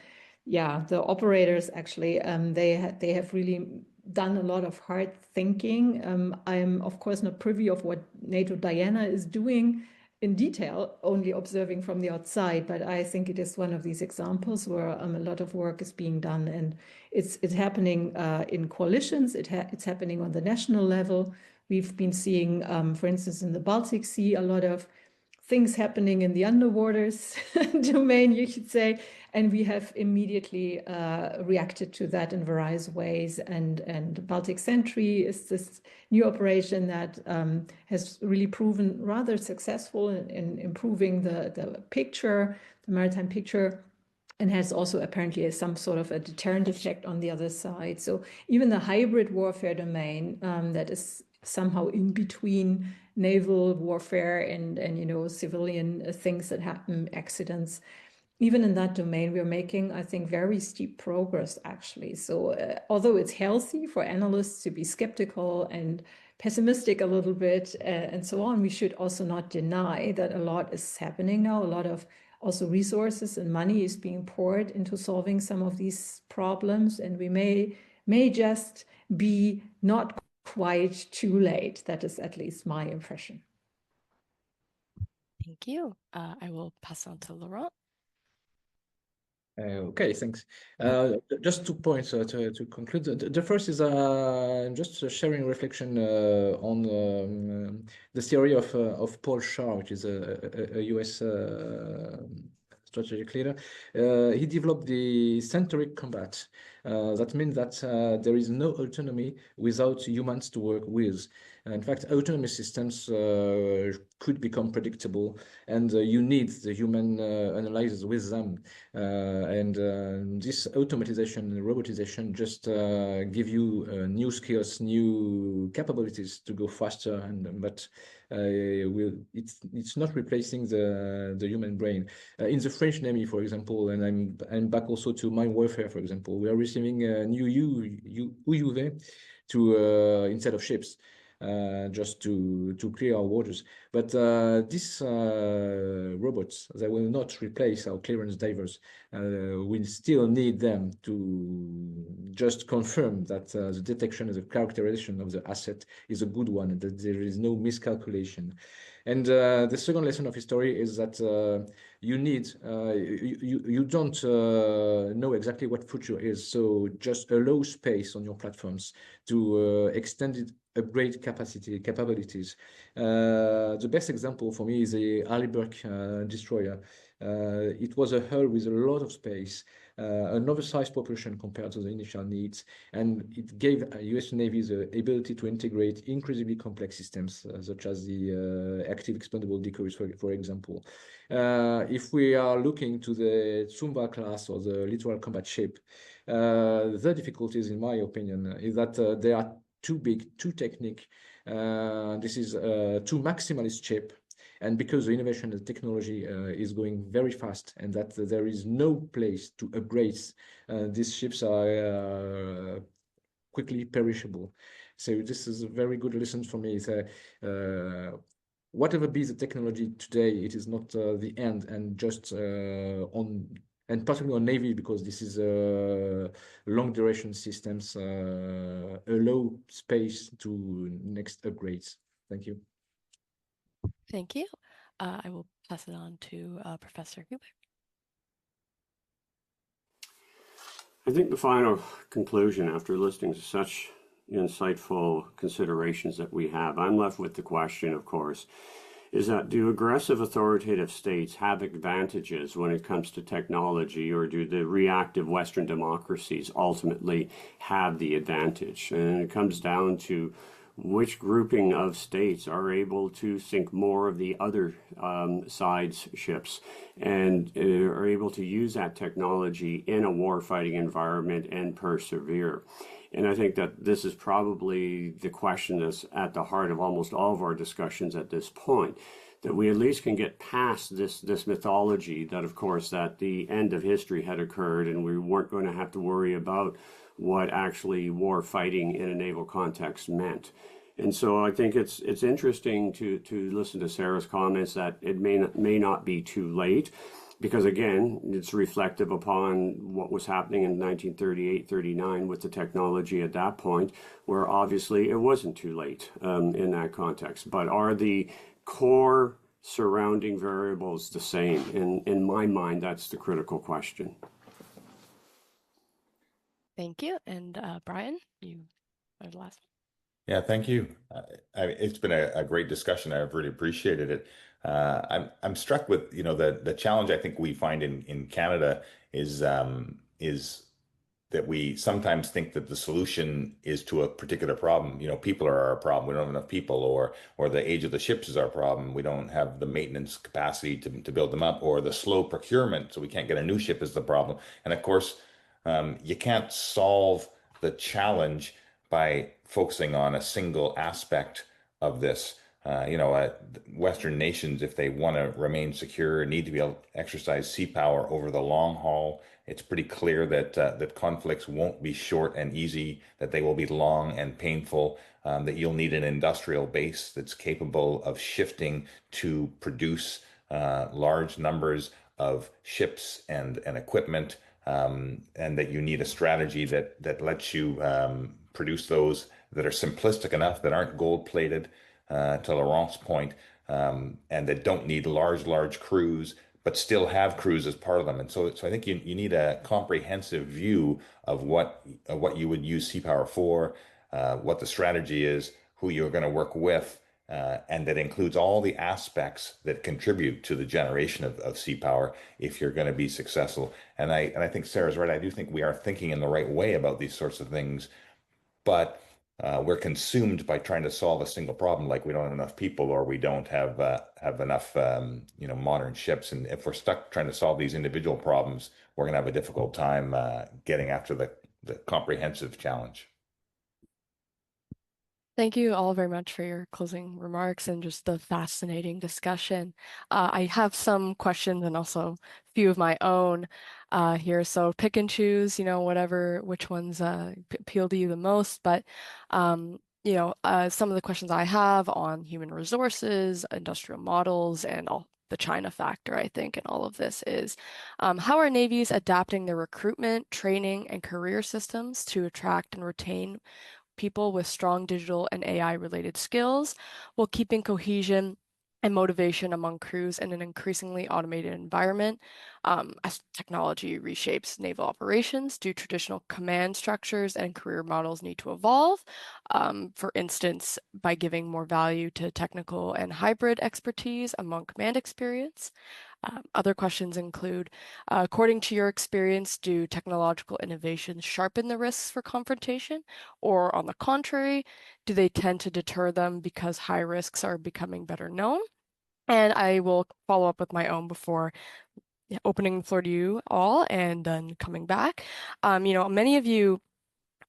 operators. Actually, they have really done a lot of hard thinking. I'm of course not privy of what NATO Diana is doing in detail, only observing from the outside, but I think it is one of these examples where a lot of work is being done, and it's happening in coalitions. It's happening on the national level. We've been seeing, for instance, in the Baltic Sea, a lot of things happening in the underwaters domain, you could say, and we have immediately reacted to that in various ways. And Baltic Sentry is this new operation that has really proven rather successful in improving the picture, the maritime picture, and has also apparently some sort of a deterrent effect on the other side. So even the hybrid warfare domain that is somehow in between naval warfare and civilian things that happen, accidents, even in that domain, we're making, I think, very steep progress, actually. So although it's healthy for analysts to be skeptical and pessimistic a little bit and so on, we should also not deny that a lot is happening now. A lot of also resources and money is being poured into solving some of these problems, and we may just be not quite too late. That is at least my impression. Thank you. I will pass on to Laurent. Okay, thanks. Just 2 points to conclude. The first is just sharing reflection on the theory of Paul Shah, which is a US strategic leader. He developed the centric combat. That means that there is no autonomy without humans to work with. In fact, autonomous systems could become predictable, and you need the human analyzers with them. And this automatization and robotization just give you new skills, new capabilities to go faster, but it's not replacing the human brain. In the French Navy, for example, and I'm back also to mine warfare, for example, we are receiving new UUV to instead of ships. Just to clear our waters. But these robots, they will not replace our clearance divers. We'll still need them to just confirm that the detection and the characterization of the asset is a good one, and that there is no miscalculation. And the second lesson of history is that you need you don't know exactly what future is, so just allow space on your platforms to extend it, upgrade capabilities. The best example for me is the Aliberg destroyer. It was a hull with a lot of space, an oversized population compared to the initial needs, and it gave US Navy the ability to integrate increasingly complex systems, such as the active expendable decoys, for example. If we are looking to the Tsumba class or the littoral combat ship, the difficulties, in my opinion, is that they are too big, too technique. This is too maximalist ship. And because the innovation and technology is going very fast, and that there is no place to upgrade, these ships are quickly perishable. So this is a very good lesson for me. So, whatever be the technology today, it is not the end, and just and particularly on Navy, because this is long duration systems, allow space to next upgrades. Thank you. Thank you. I will pass it on to Professor Huber. I think the final conclusion, after listening to such insightful considerations that we have, I'm left with the question, of course, is that do aggressive authoritative states have advantages when it comes to technology, or do the reactive Western democracies ultimately have the advantage? And it comes down to which grouping of states are able to sink more of the other side's ships and are able to use that technology in a warfighting environment and persevere. And I think that this is probably the question that's at the heart of almost all of our discussions at this point, that we at least can get past this mythology that, of course, that the end of history had occurred and we weren't going to have to worry about what actually war fighting in a naval context meant. And so I think it's interesting to listen to Sarah's comments that it may not be too late, because again, it's reflective upon what was happening in 1938-39 with the technology at that point, where obviously it wasn't too late in that context. But are the core surrounding variables the same? In my mind, that's the critical question. Thank you. And Brian, you are the last one. Yeah, thank you. It's been a great discussion. I've really appreciated it. I'm struck with, the challenge I think we find in Canada is that we sometimes think that the solution is to a particular problem. People are our problem. We don't have enough people, or the age of the ships is our problem. We don't have the maintenance capacity to build them up, or the slow procurement, so we can't get a new ship is the problem. And of course, you can't solve the challenge by focusing on a single aspect of this. Western nations, if they want to remain secure, need to be able to exercise sea power over the long haul. It's pretty clear that conflicts won't be short and easy, that they will be long and painful, that you'll need an industrial base that's capable of shifting to produce large numbers of ships and equipment, and that you need a strategy that lets you produce those that are simplistic enough, that aren't gold-plated, to Laurent's point, and that don't need large crews, but still have crews as part of them. And so I think you need a comprehensive view of what you would use sea power for, what the strategy is, who you're going to work with, and that includes all the aspects that contribute to the generation of sea power if you're going to be successful. And I think Sarah's right. I do think we are thinking in the right way about these sorts of things, but we're consumed by trying to solve a single problem, like we don't have enough people, or we don't have enough modern ships. And if we're stuck trying to solve these individual problems, we're going to have a difficult time getting after the comprehensive challenge. Thank you all very much for your closing remarks and just the fascinating discussion. I have some questions and also a few of my own here. So pick and choose, which ones appeal to you the most. But, some of the questions I have on human resources, industrial models, and all the China factor, I think, in all of this is how are navies adapting their recruitment, training, and career systems to attract and retain people with strong digital and AI related skills while keeping cohesion and motivation among crews in an increasingly automated environment. As technology reshapes naval operations, do traditional command structures and career models need to evolve? For instance, by giving more value to technical and hybrid expertise among command experience. Other questions include, according to your experience, do technological innovations sharpen the risks for confrontation? Or on the contrary, do they tend to deter them because high risks are becoming better known? And I will follow up with my own before opening the floor to you all and then coming back. Many of you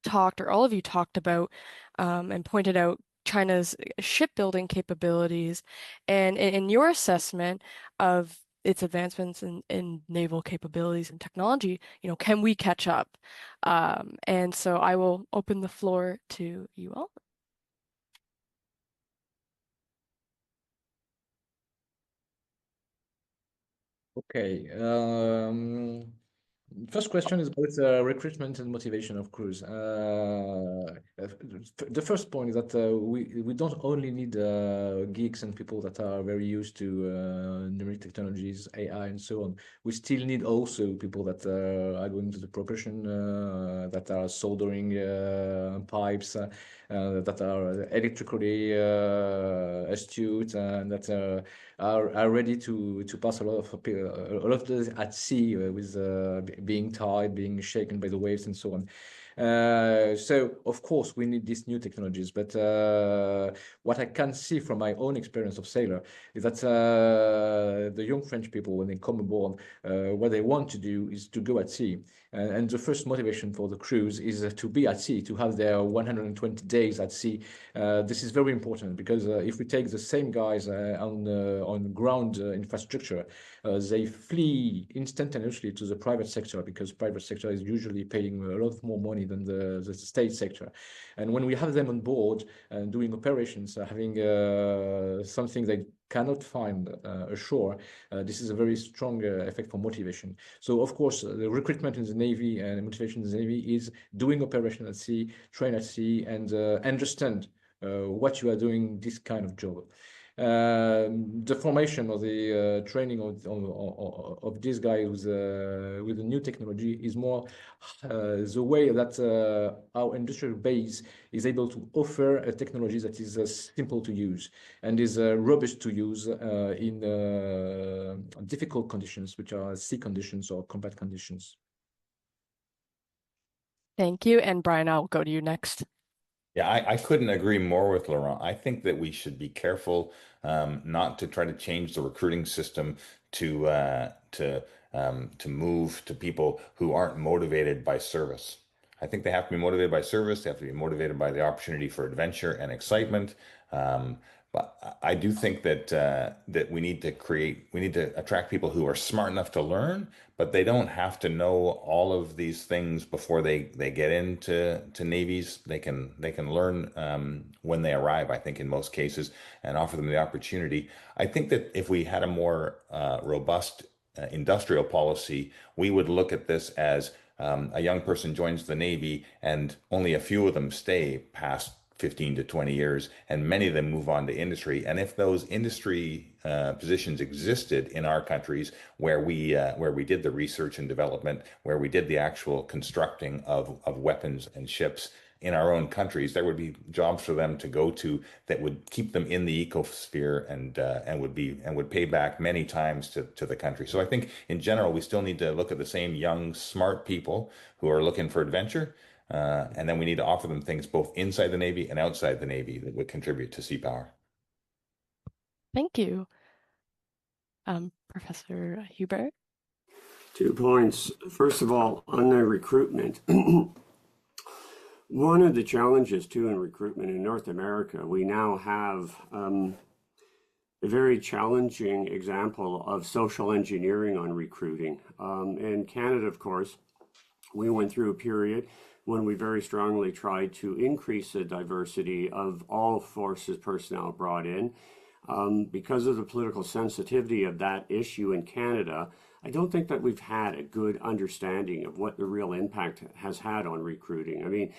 talked, or all of you talked about and pointed out China's shipbuilding capabilities. And in your assessment of its advancements in naval capabilities and technology, can we catch up? And so I will open the floor to you all. Okay. First question is about recruitment and motivation of crews. The first point is that we don't only need geeks and people that are very used to numeric technologies, AI, and so on. We still need also people that are going to the profession, that are soldering pipes, that are electrically astute, and that are ready to pass a lot of days at sea with being tired, being shaken by the waves, and so on. So of course we need these new technologies, but what I can see from my own experience of sailor is that the young French people, when they come aboard, what they want to do is to go at sea. And the first motivation for the crews is to be at sea, to have their 120 days at sea. This is very important because if we take the same guys on ground infrastructure, they flee instantaneously to the private sector because private sector is usually paying a lot more money than the state sector. And when we have them on board and doing operations, having something they cannot find ashore, this is a very strong effect for motivation. So of course, the recruitment in the Navy and motivation in the Navy is doing operation at sea, train at sea, and understand what you are doing this kind of job. The formation or the training of these guys with the new technology is more the way that our industrial base is able to offer a technology that is simple to use and is robust to use in difficult conditions, which are sea conditions or combat conditions. Thank you. And Brian, I'll go to you next. Yeah, I couldn't agree more with Laurent. I think that we should be careful not to try to change the recruiting system to move to people who aren't motivated by service. I think they have to be motivated by service. They have to be motivated by the opportunity for adventure and excitement. But I do think that we need to attract people who are smart enough to learn, but they don't have to know all of these things before they get into navies. They can learn when they arrive, I think, in most cases, and offer them the opportunity. I think that if we had a more robust industrial policy, we would look at this as a young person joins the Navy and only a few of them stay past 15 to 20 years, and many of them move on to industry. And if those industry positions existed in our countries where we did the research and development, where we did the actual constructing of weapons and ships in our own countries, there would be jobs for them to go to that would keep them in the ecosphere and would pay back many times to the country. So I think in general we still need to look at the same young, smart people who are looking for adventure. And then we need to offer them things both inside the Navy and outside the Navy that would contribute to sea power. Thank you. Professor Hubert? 2 points. First of all, on the recruitment, one of the challenges too in recruitment in North America, we now have a very challenging example of social engineering on recruiting. In Canada, of course, we went through a period when we very strongly tried to increase the diversity of all forces personnel brought in. Because of the political sensitivity of that issue in Canada, I don't think that we've had a good understanding of what the real impact has had on recruiting. I mean,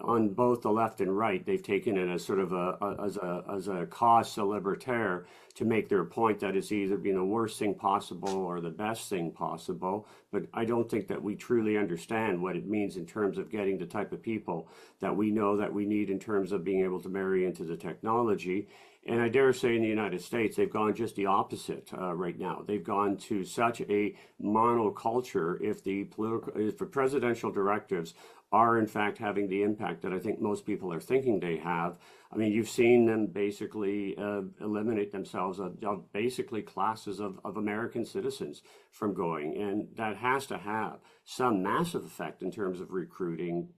on both the left and right, they've taken it as sort of as a cause célèbre to make their point that it's either been the worst thing possible or the best thing possible. But I don't think that we truly understand what it means in terms of getting the type of people that we know that we need in terms of being able to marry into the technology. And I dare say in the United States, they've gone just the opposite right now. They've gone to such a monoculture if the presidential directives are in fact having the impact that I think most people are thinking they have. I mean, you've seen them basically eliminate themselves of basically classes of American citizens from going. And that has to have some massive effect in terms of recruiting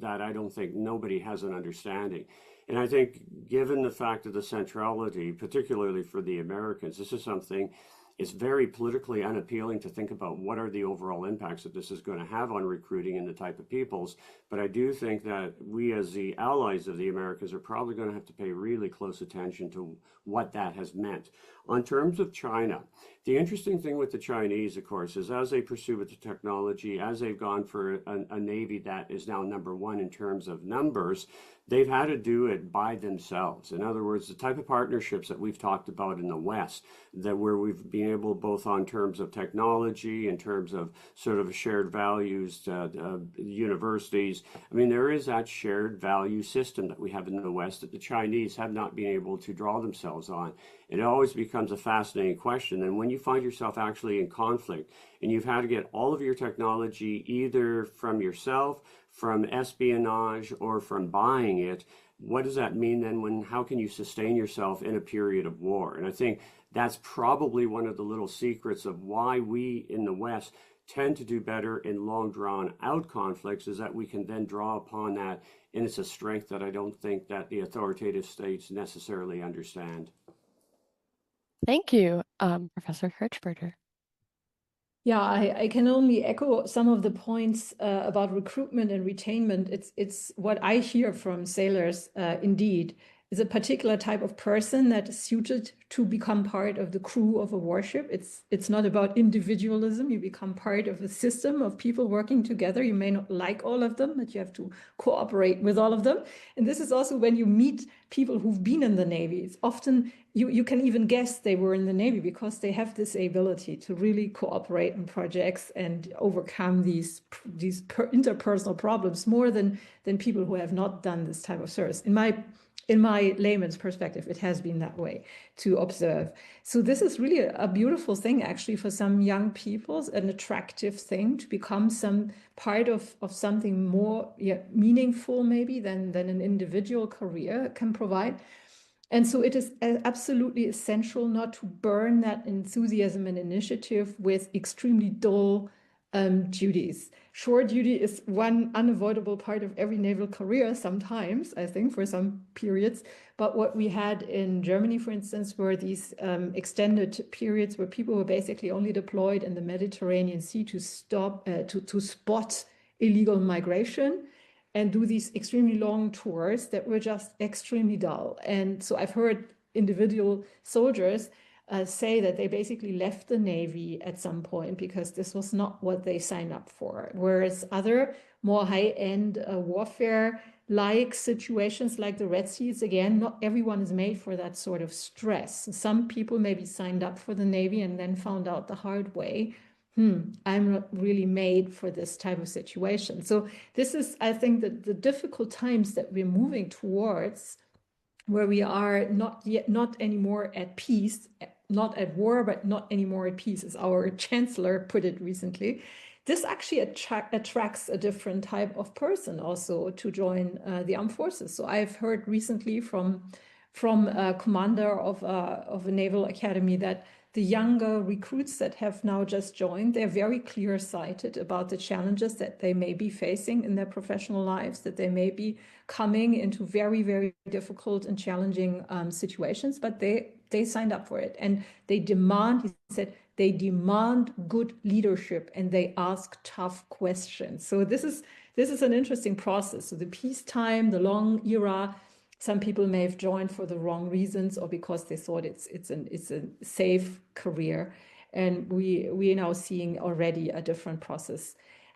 that I don't think nobody has an understanding. And I think given the fact of the centrality, particularly for the Americans, this is something, it's very politically unappealing to think about what are the overall impacts that this is going to have on recruiting and the type of peoples. But I do think that we as the allies of the Americans are probably going to have to pay really close attention to what that has meant. On terms of China, the interesting thing with the Chinese, of course, is as they pursue with the technology, as they've gone for a Navy that is now #1 in terms of numbers, they've had to do it by themselves. In other words, the type of partnerships that we've talked about in the West, that where we've been able both on terms of technology, in terms of sort of shared values, universities. I mean, there is that shared value system that we have in the West that the Chinese have not been able to draw themselves on. It always becomes a fascinating question. And when you find yourself actually in conflict and you've had to get all of your technology either from yourself, from espionage, or from buying it, what does that mean then how can you sustain yourself in a period of war? And I think that's probably one of the little secrets of why we in the West tend to do better in long drawn out conflicts, is that we can then draw upon that. And it's a strength that I don't think that the authoritative states necessarily understand. Thank you, Professor Kirchberger. Yeah, I can only echo some of the points about recruitment and retainment. It's what I hear from sailors, indeed, is a particular type of person that is suited to become part of the crew of a warship. It's not about individualism. You become part of a system of people working together. You may not like all of them, but you have to cooperate with all of them. And this is also when you meet people who've been in the Navy. It's often you can even guess they were in the Navy because they have this ability to really cooperate on projects and overcome these interpersonal problems more than people who have not done this type of service. In my layman's perspective, it has been that way to observe. So this is really a beautiful thing, actually, for some young people, an attractive thing to become some part of something more meaningful, maybe, than an individual career can provide. And so it is absolutely essential not to burn that enthusiasm and initiative with extremely dull duties. Shore duty is one unavoidable part of every naval career sometimes, I think, for some periods. But what we had in Germany, for instance, were these extended periods where people were basically only deployed in the Mediterranean Sea to spot illegal migration and do these extremely long tours that were just extremely dull. And so I've heard individual soldiers say that they basically left the Navy at some point because this was not what they signed up for. Whereas other more high-end warfare-like situations like the Red Seas, again, not everyone is made for that sort of stress. Some people maybe signed up for the Navy and then found out the hard way, I'm not really made for this type of situation. So this is, I think, the difficult times that we're moving towards, where we are not anymore at peace, not at war, but not anymore at peace, as our chancellor put it recently. This actually attracts a different type of person also to join the armed forces. So I've heard recently from a commander of a naval academy that the younger recruits that have now just joined, they're very clear-sighted about the challenges that they may be facing in their professional lives, that they may be coming into very, very difficult and challenging situations, but they signed up for it. And they demand, he said, they demand good leadership and they ask tough questions. So this is an interesting process. So the peacetime, the long era, some people may have joined for the wrong reasons or because they thought it's a safe career. And we are now seeing already a different process.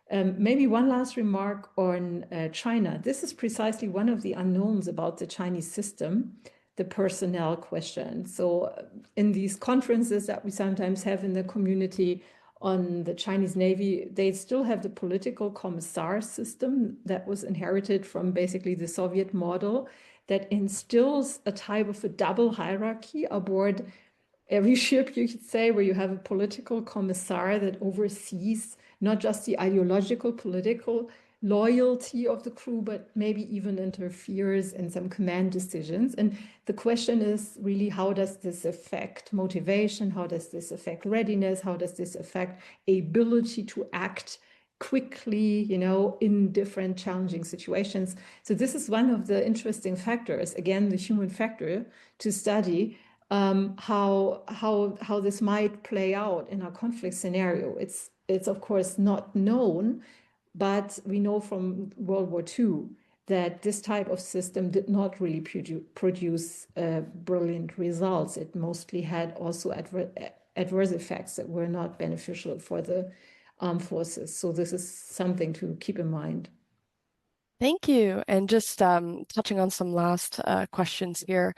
Maybe one last remark on China. This is precisely one of the unknowns about the Chinese system, the personnel question. So in these conferences that we sometimes have in the community on the Chinese Navy, they still have the political commissar system that was inherited from basically the Soviet model that instills a type of a double hierarchy aboard every ship, you could say, where you have a political commissar that oversees not just the ideological, political loyalty of the crew, but maybe even interferes in some command decisions. And the question is really, how does this affect motivation? How does this affect readiness? How does this affect ability to act quickly, you know, in different challenging situations? So this is one of the interesting factors, again, the human factor to study how this might play out in a conflict scenario. It's of course not known, but we know from World War II that this type of system did not really produce brilliant results. It mostly had also adverse effects that were not beneficial for the armed forces. So this is something to keep in mind. Thank you. And just touching on some last questions here.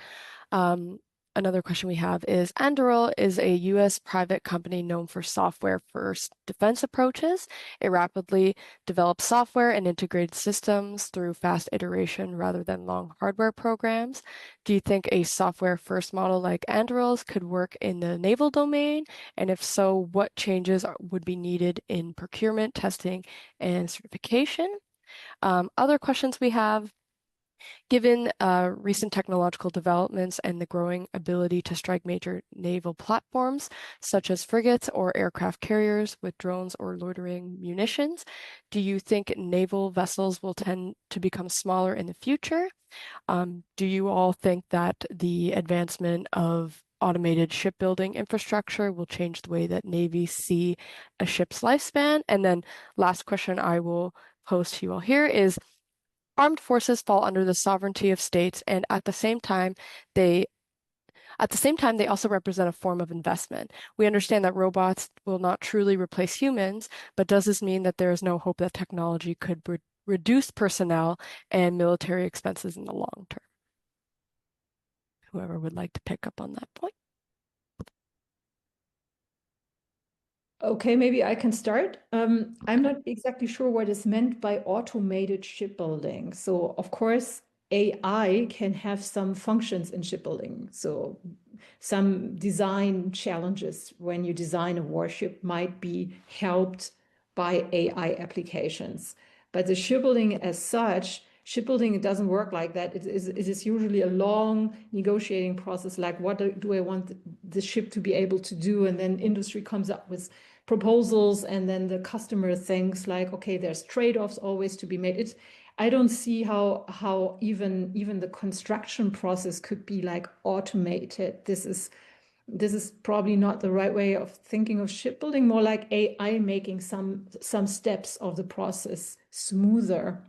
Another question we have is, Anduril is a U.S. private company known for software-first defense approaches. It rapidly develops software and integrated systems through fast iteration rather than long hardware programs. Do you think a software-first model like Anduril's could work in the naval domain? And if so, what changes would be needed in procurement, testing, and certification? Other questions we have: given recent technological developments and the growing ability to strike major naval platforms, such as frigates or aircraft carriers with drones or loitering munitions, do you think naval vessels will tend to become smaller in the future? Do you all think that the advancement of automated shipbuilding infrastructure will change the way that navies see a ship's lifespan? And then last question I will pose to you all here is, armed forces fall under the sovereignty of states, and at the same time, they also represent a form of investment. We understand that robots will not truly replace humans, but does this mean that there is no hope that technology could reduce personnel and military expenses in the long term? Whoever would like to pick up on that point. Okay, maybe I can start. I'm not exactly sure what is meant by automated shipbuilding. So, of course, AI can have some functions in shipbuilding. So, some design challenges when you design a warship might be helped by AI applications. But the shipbuilding as such, shipbuilding, it doesn't work like that. It is usually a long negotiating process, like what do I want the ship to be able to do? And then industry comes up with proposals, and then the customer thinks like, okay, there's trade-offs always to be made. I don't see how even the construction process could be like automated. This is probably not the right way of thinking of shipbuilding, more like AI making some steps of the process smoother.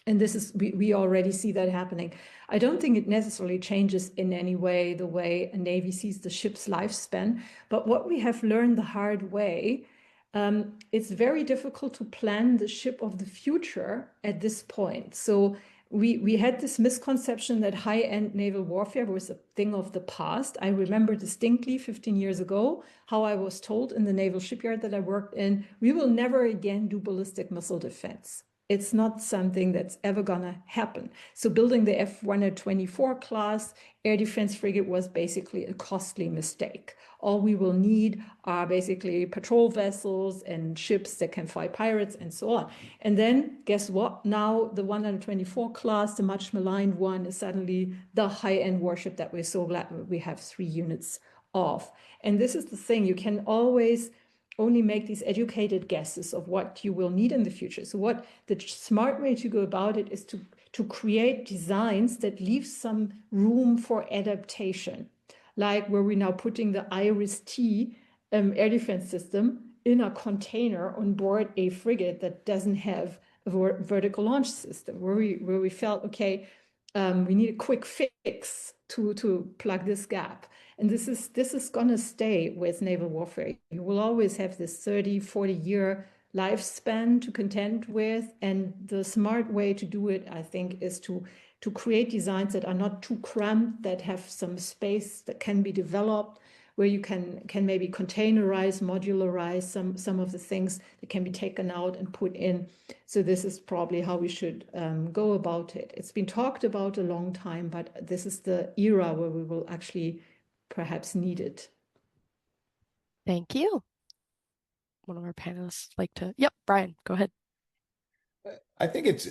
And this is, we already see that happening. I don't think it necessarily changes in any way the way a Navy sees the ship's lifespan. But what we have learned the hard way, it's very difficult to plan the ship of the future at this point. So we had this misconception that high-end naval warfare was a thing of the past. I remember distinctly 15 years ago how I was told in the naval shipyard that I worked in, we will never again do ballistic missile defense. It's not something that's ever gonna happen. So building the F-124 class air defense frigate was basically a costly mistake. All we will need are basically patrol vessels and ships that can fight pirates and so on. And then guess what? Now the 124 class, the much maligned one, is suddenly the high-end warship that we're so glad we have 3 units of. And this is the thing, you can always only make these educated guesses of what you will need in the future. So what the smart way to go about it is to create designs that leave some room for adaptation, like where we're now putting the IRIS-T air defense system in a container on board a frigate that doesn't have a vertical launch system, where we felt, okay, we need a quick fix to plug this gap. And this is going to stay with naval warfare. You will always have this 30, 40-year lifespan to contend with. And the smart way to do it, I think, is to create designs that are not too cramped, that have some space that can be developed, where you can maybe containerize, modularize some of the things that can be taken out and put in. So this is probably how we should go about it. It's been talked about a long time, but this is the era where we will actually perhaps need it. Thank you. One of our panelists like to, yep, Brian, go ahead. I think it's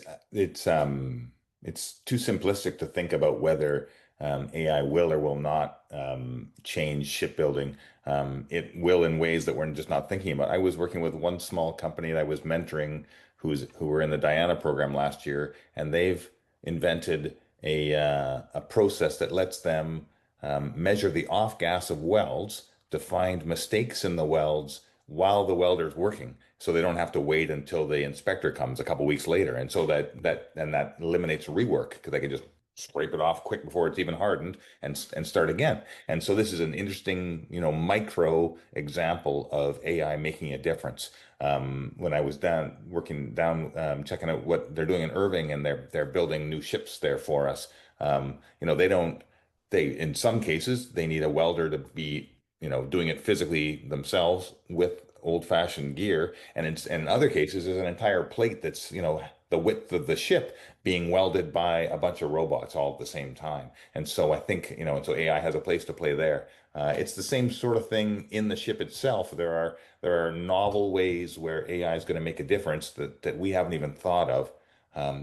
too simplistic to think about whether AI will or will not change shipbuilding. It will in ways that we're just not thinking about. I was working with one small company that I was mentoring who were in the Diana program last year, and they've invented a process that lets them measure the off gas of welds to find mistakes in the welds while the welder's working, so they don't have to wait until the inspector comes a couple weeks later. And so that eliminates rework, because they can just scrape it off quick before it's even hardened and start again. And so this is an interesting, micro example of AI making a difference. When I was working down, checking out what they're doing in Irving, and they're building new ships there for us. In some cases they need a welder to be doing it physically themselves with old-fashioned gear, and in other cases there's an entire plate that's the width of the ship being welded by a bunch of robots all at the same time. And so I think and so AI has a place to play there. It's the same sort of thing in the ship itself. There are novel ways where AI is going to make a difference that we haven't even thought of.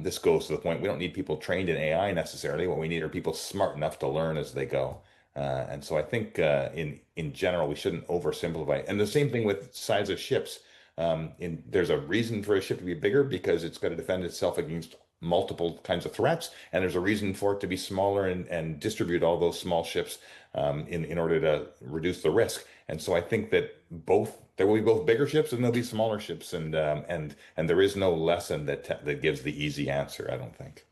This goes to the point, we don't need people trained in AI necessarily. What we need are people smart enough to learn as they go. And so I think in general, we shouldn't oversimplify it. And the same thing with size of ships. There's a reason for a ship to be bigger, because it's got to defend itself against multiple kinds of threats. And there's a reason for it to be smaller and distribute all those small ships in order to reduce the risk. And so I think that there will be both bigger ships and there'll be smaller ships. And there is no lesson that gives the easy answer, I don't think.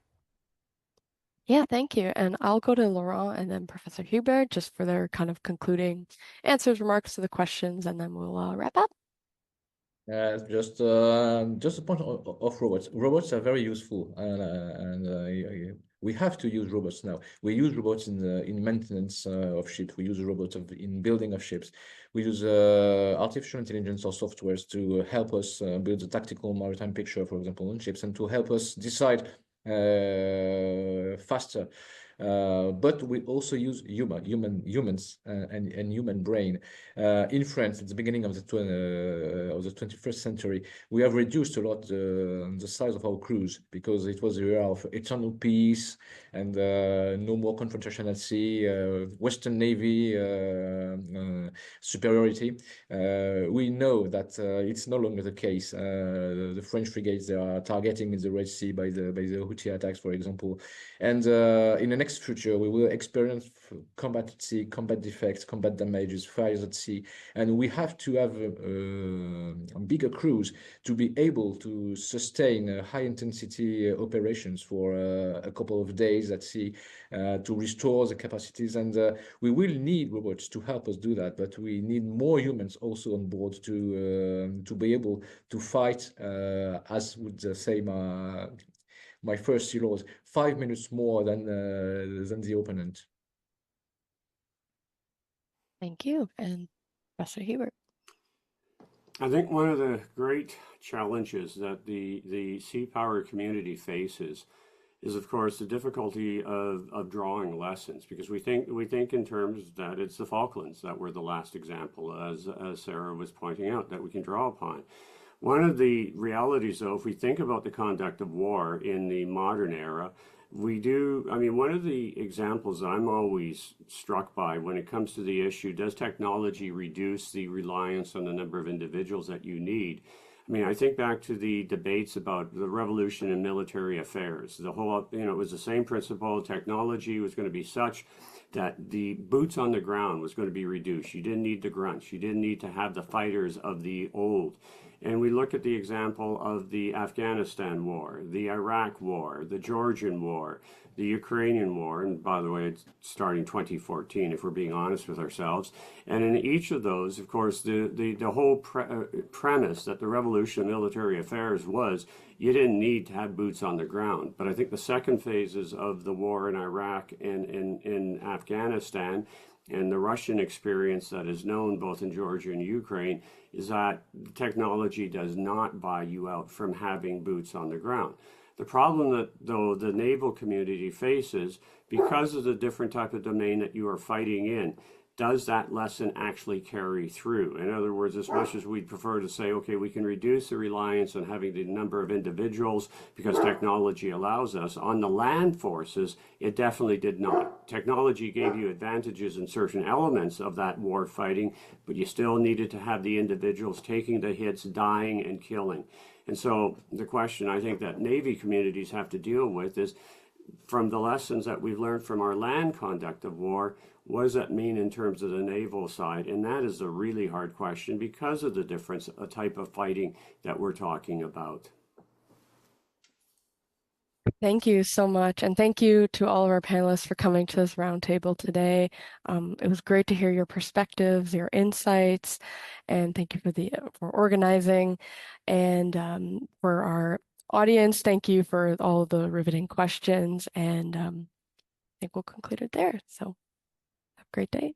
Yeah, thank you. And I'll go to Laurent and then Professor Hubert just for their kind of concluding answers, remarks to the questions, and then we'll wrap up. Just a point of robots. Robots are very useful, and we have to use robots now. We use robots in maintenance of ships. We use robots in building of ships. We use artificial intelligence or softwares to help us build a tactical maritime picture, for example, on ships, and to help us decide faster. But we also use humans and human brain. In France, at the beginning of the 21st century, we have reduced a lot the size of our crews, because it was the era of eternal peace and no more confrontation at sea, Western Navy superiority. We know that it's no longer the case. The French frigates, they are targeting in the Red Sea by the Houthi attacks, for example. And in the next future, we will experience combat at sea, combat defects, combat damages, fires at sea, and we have to have bigger crews to be able to sustain high-intensity operations for a couple of days at sea, to restore the capacities. And we will need robots to help us do that, but we need more humans also on board to be able to fight, as would say my first heroes, 5 minutes more than the opponent. Thank you. And Professor Hubert. I think one of the great challenges that the sea power community faces is, of course, the difficulty of drawing lessons, because we think in terms that it's the Falklands that were the last example, as Sarah was pointing out, that we can draw upon. One of the realities, though, if we think about the conduct of war in the modern era, one of the examples I'm always struck by when it comes to the issue, does technology reduce the reliance on the number of individuals that you need? I think back to the debates about the revolution in military affairs. The whole, it was the same principle. Technology was going to be such that the boots on the ground was going to be reduced. You didn't need the grunts. You didn't need to have the fighters of the old. And we look at the example of the Afghanistan war, the Iraq war, the Georgian war, the Ukrainian war, and by the way, it's starting 2014, if we're being honest with ourselves. And in each of those, of course, the whole premise that the revolution of military affairs was you didn't need to have boots on the ground. But I think the second phases of the war in Iraq and in Afghanistan and the Russian experience that is known both in Georgia and Ukraine is that technology does not buy you out from having boots on the ground. The problem that, though, the naval community faces, because of the different type of domain that you are fighting in, does that lesson actually carry through? In other words, as much as we'd prefer to say, okay, we can reduce the reliance on having the number of individuals because technology allows us, on the land forces, it definitely did not. Technology gave you advantages in certain elements of that war fighting, but you still needed to have the individuals taking the hits, dying and killing. And so the question I think that Navy communities have to deal with is, from the lessons that we've learned from our land conduct of war, what does that mean in terms of the naval side? And that is a really hard question because of the different type of fighting that we're talking about. Thank you so much. And thank you to all of our panelists for coming to this roundtable today. It was great to hear your perspectives, your insights, and thank you for organizing. And for our audience, thank you for all of the riveting questions. And I think we'll conclude it there. So have a great day.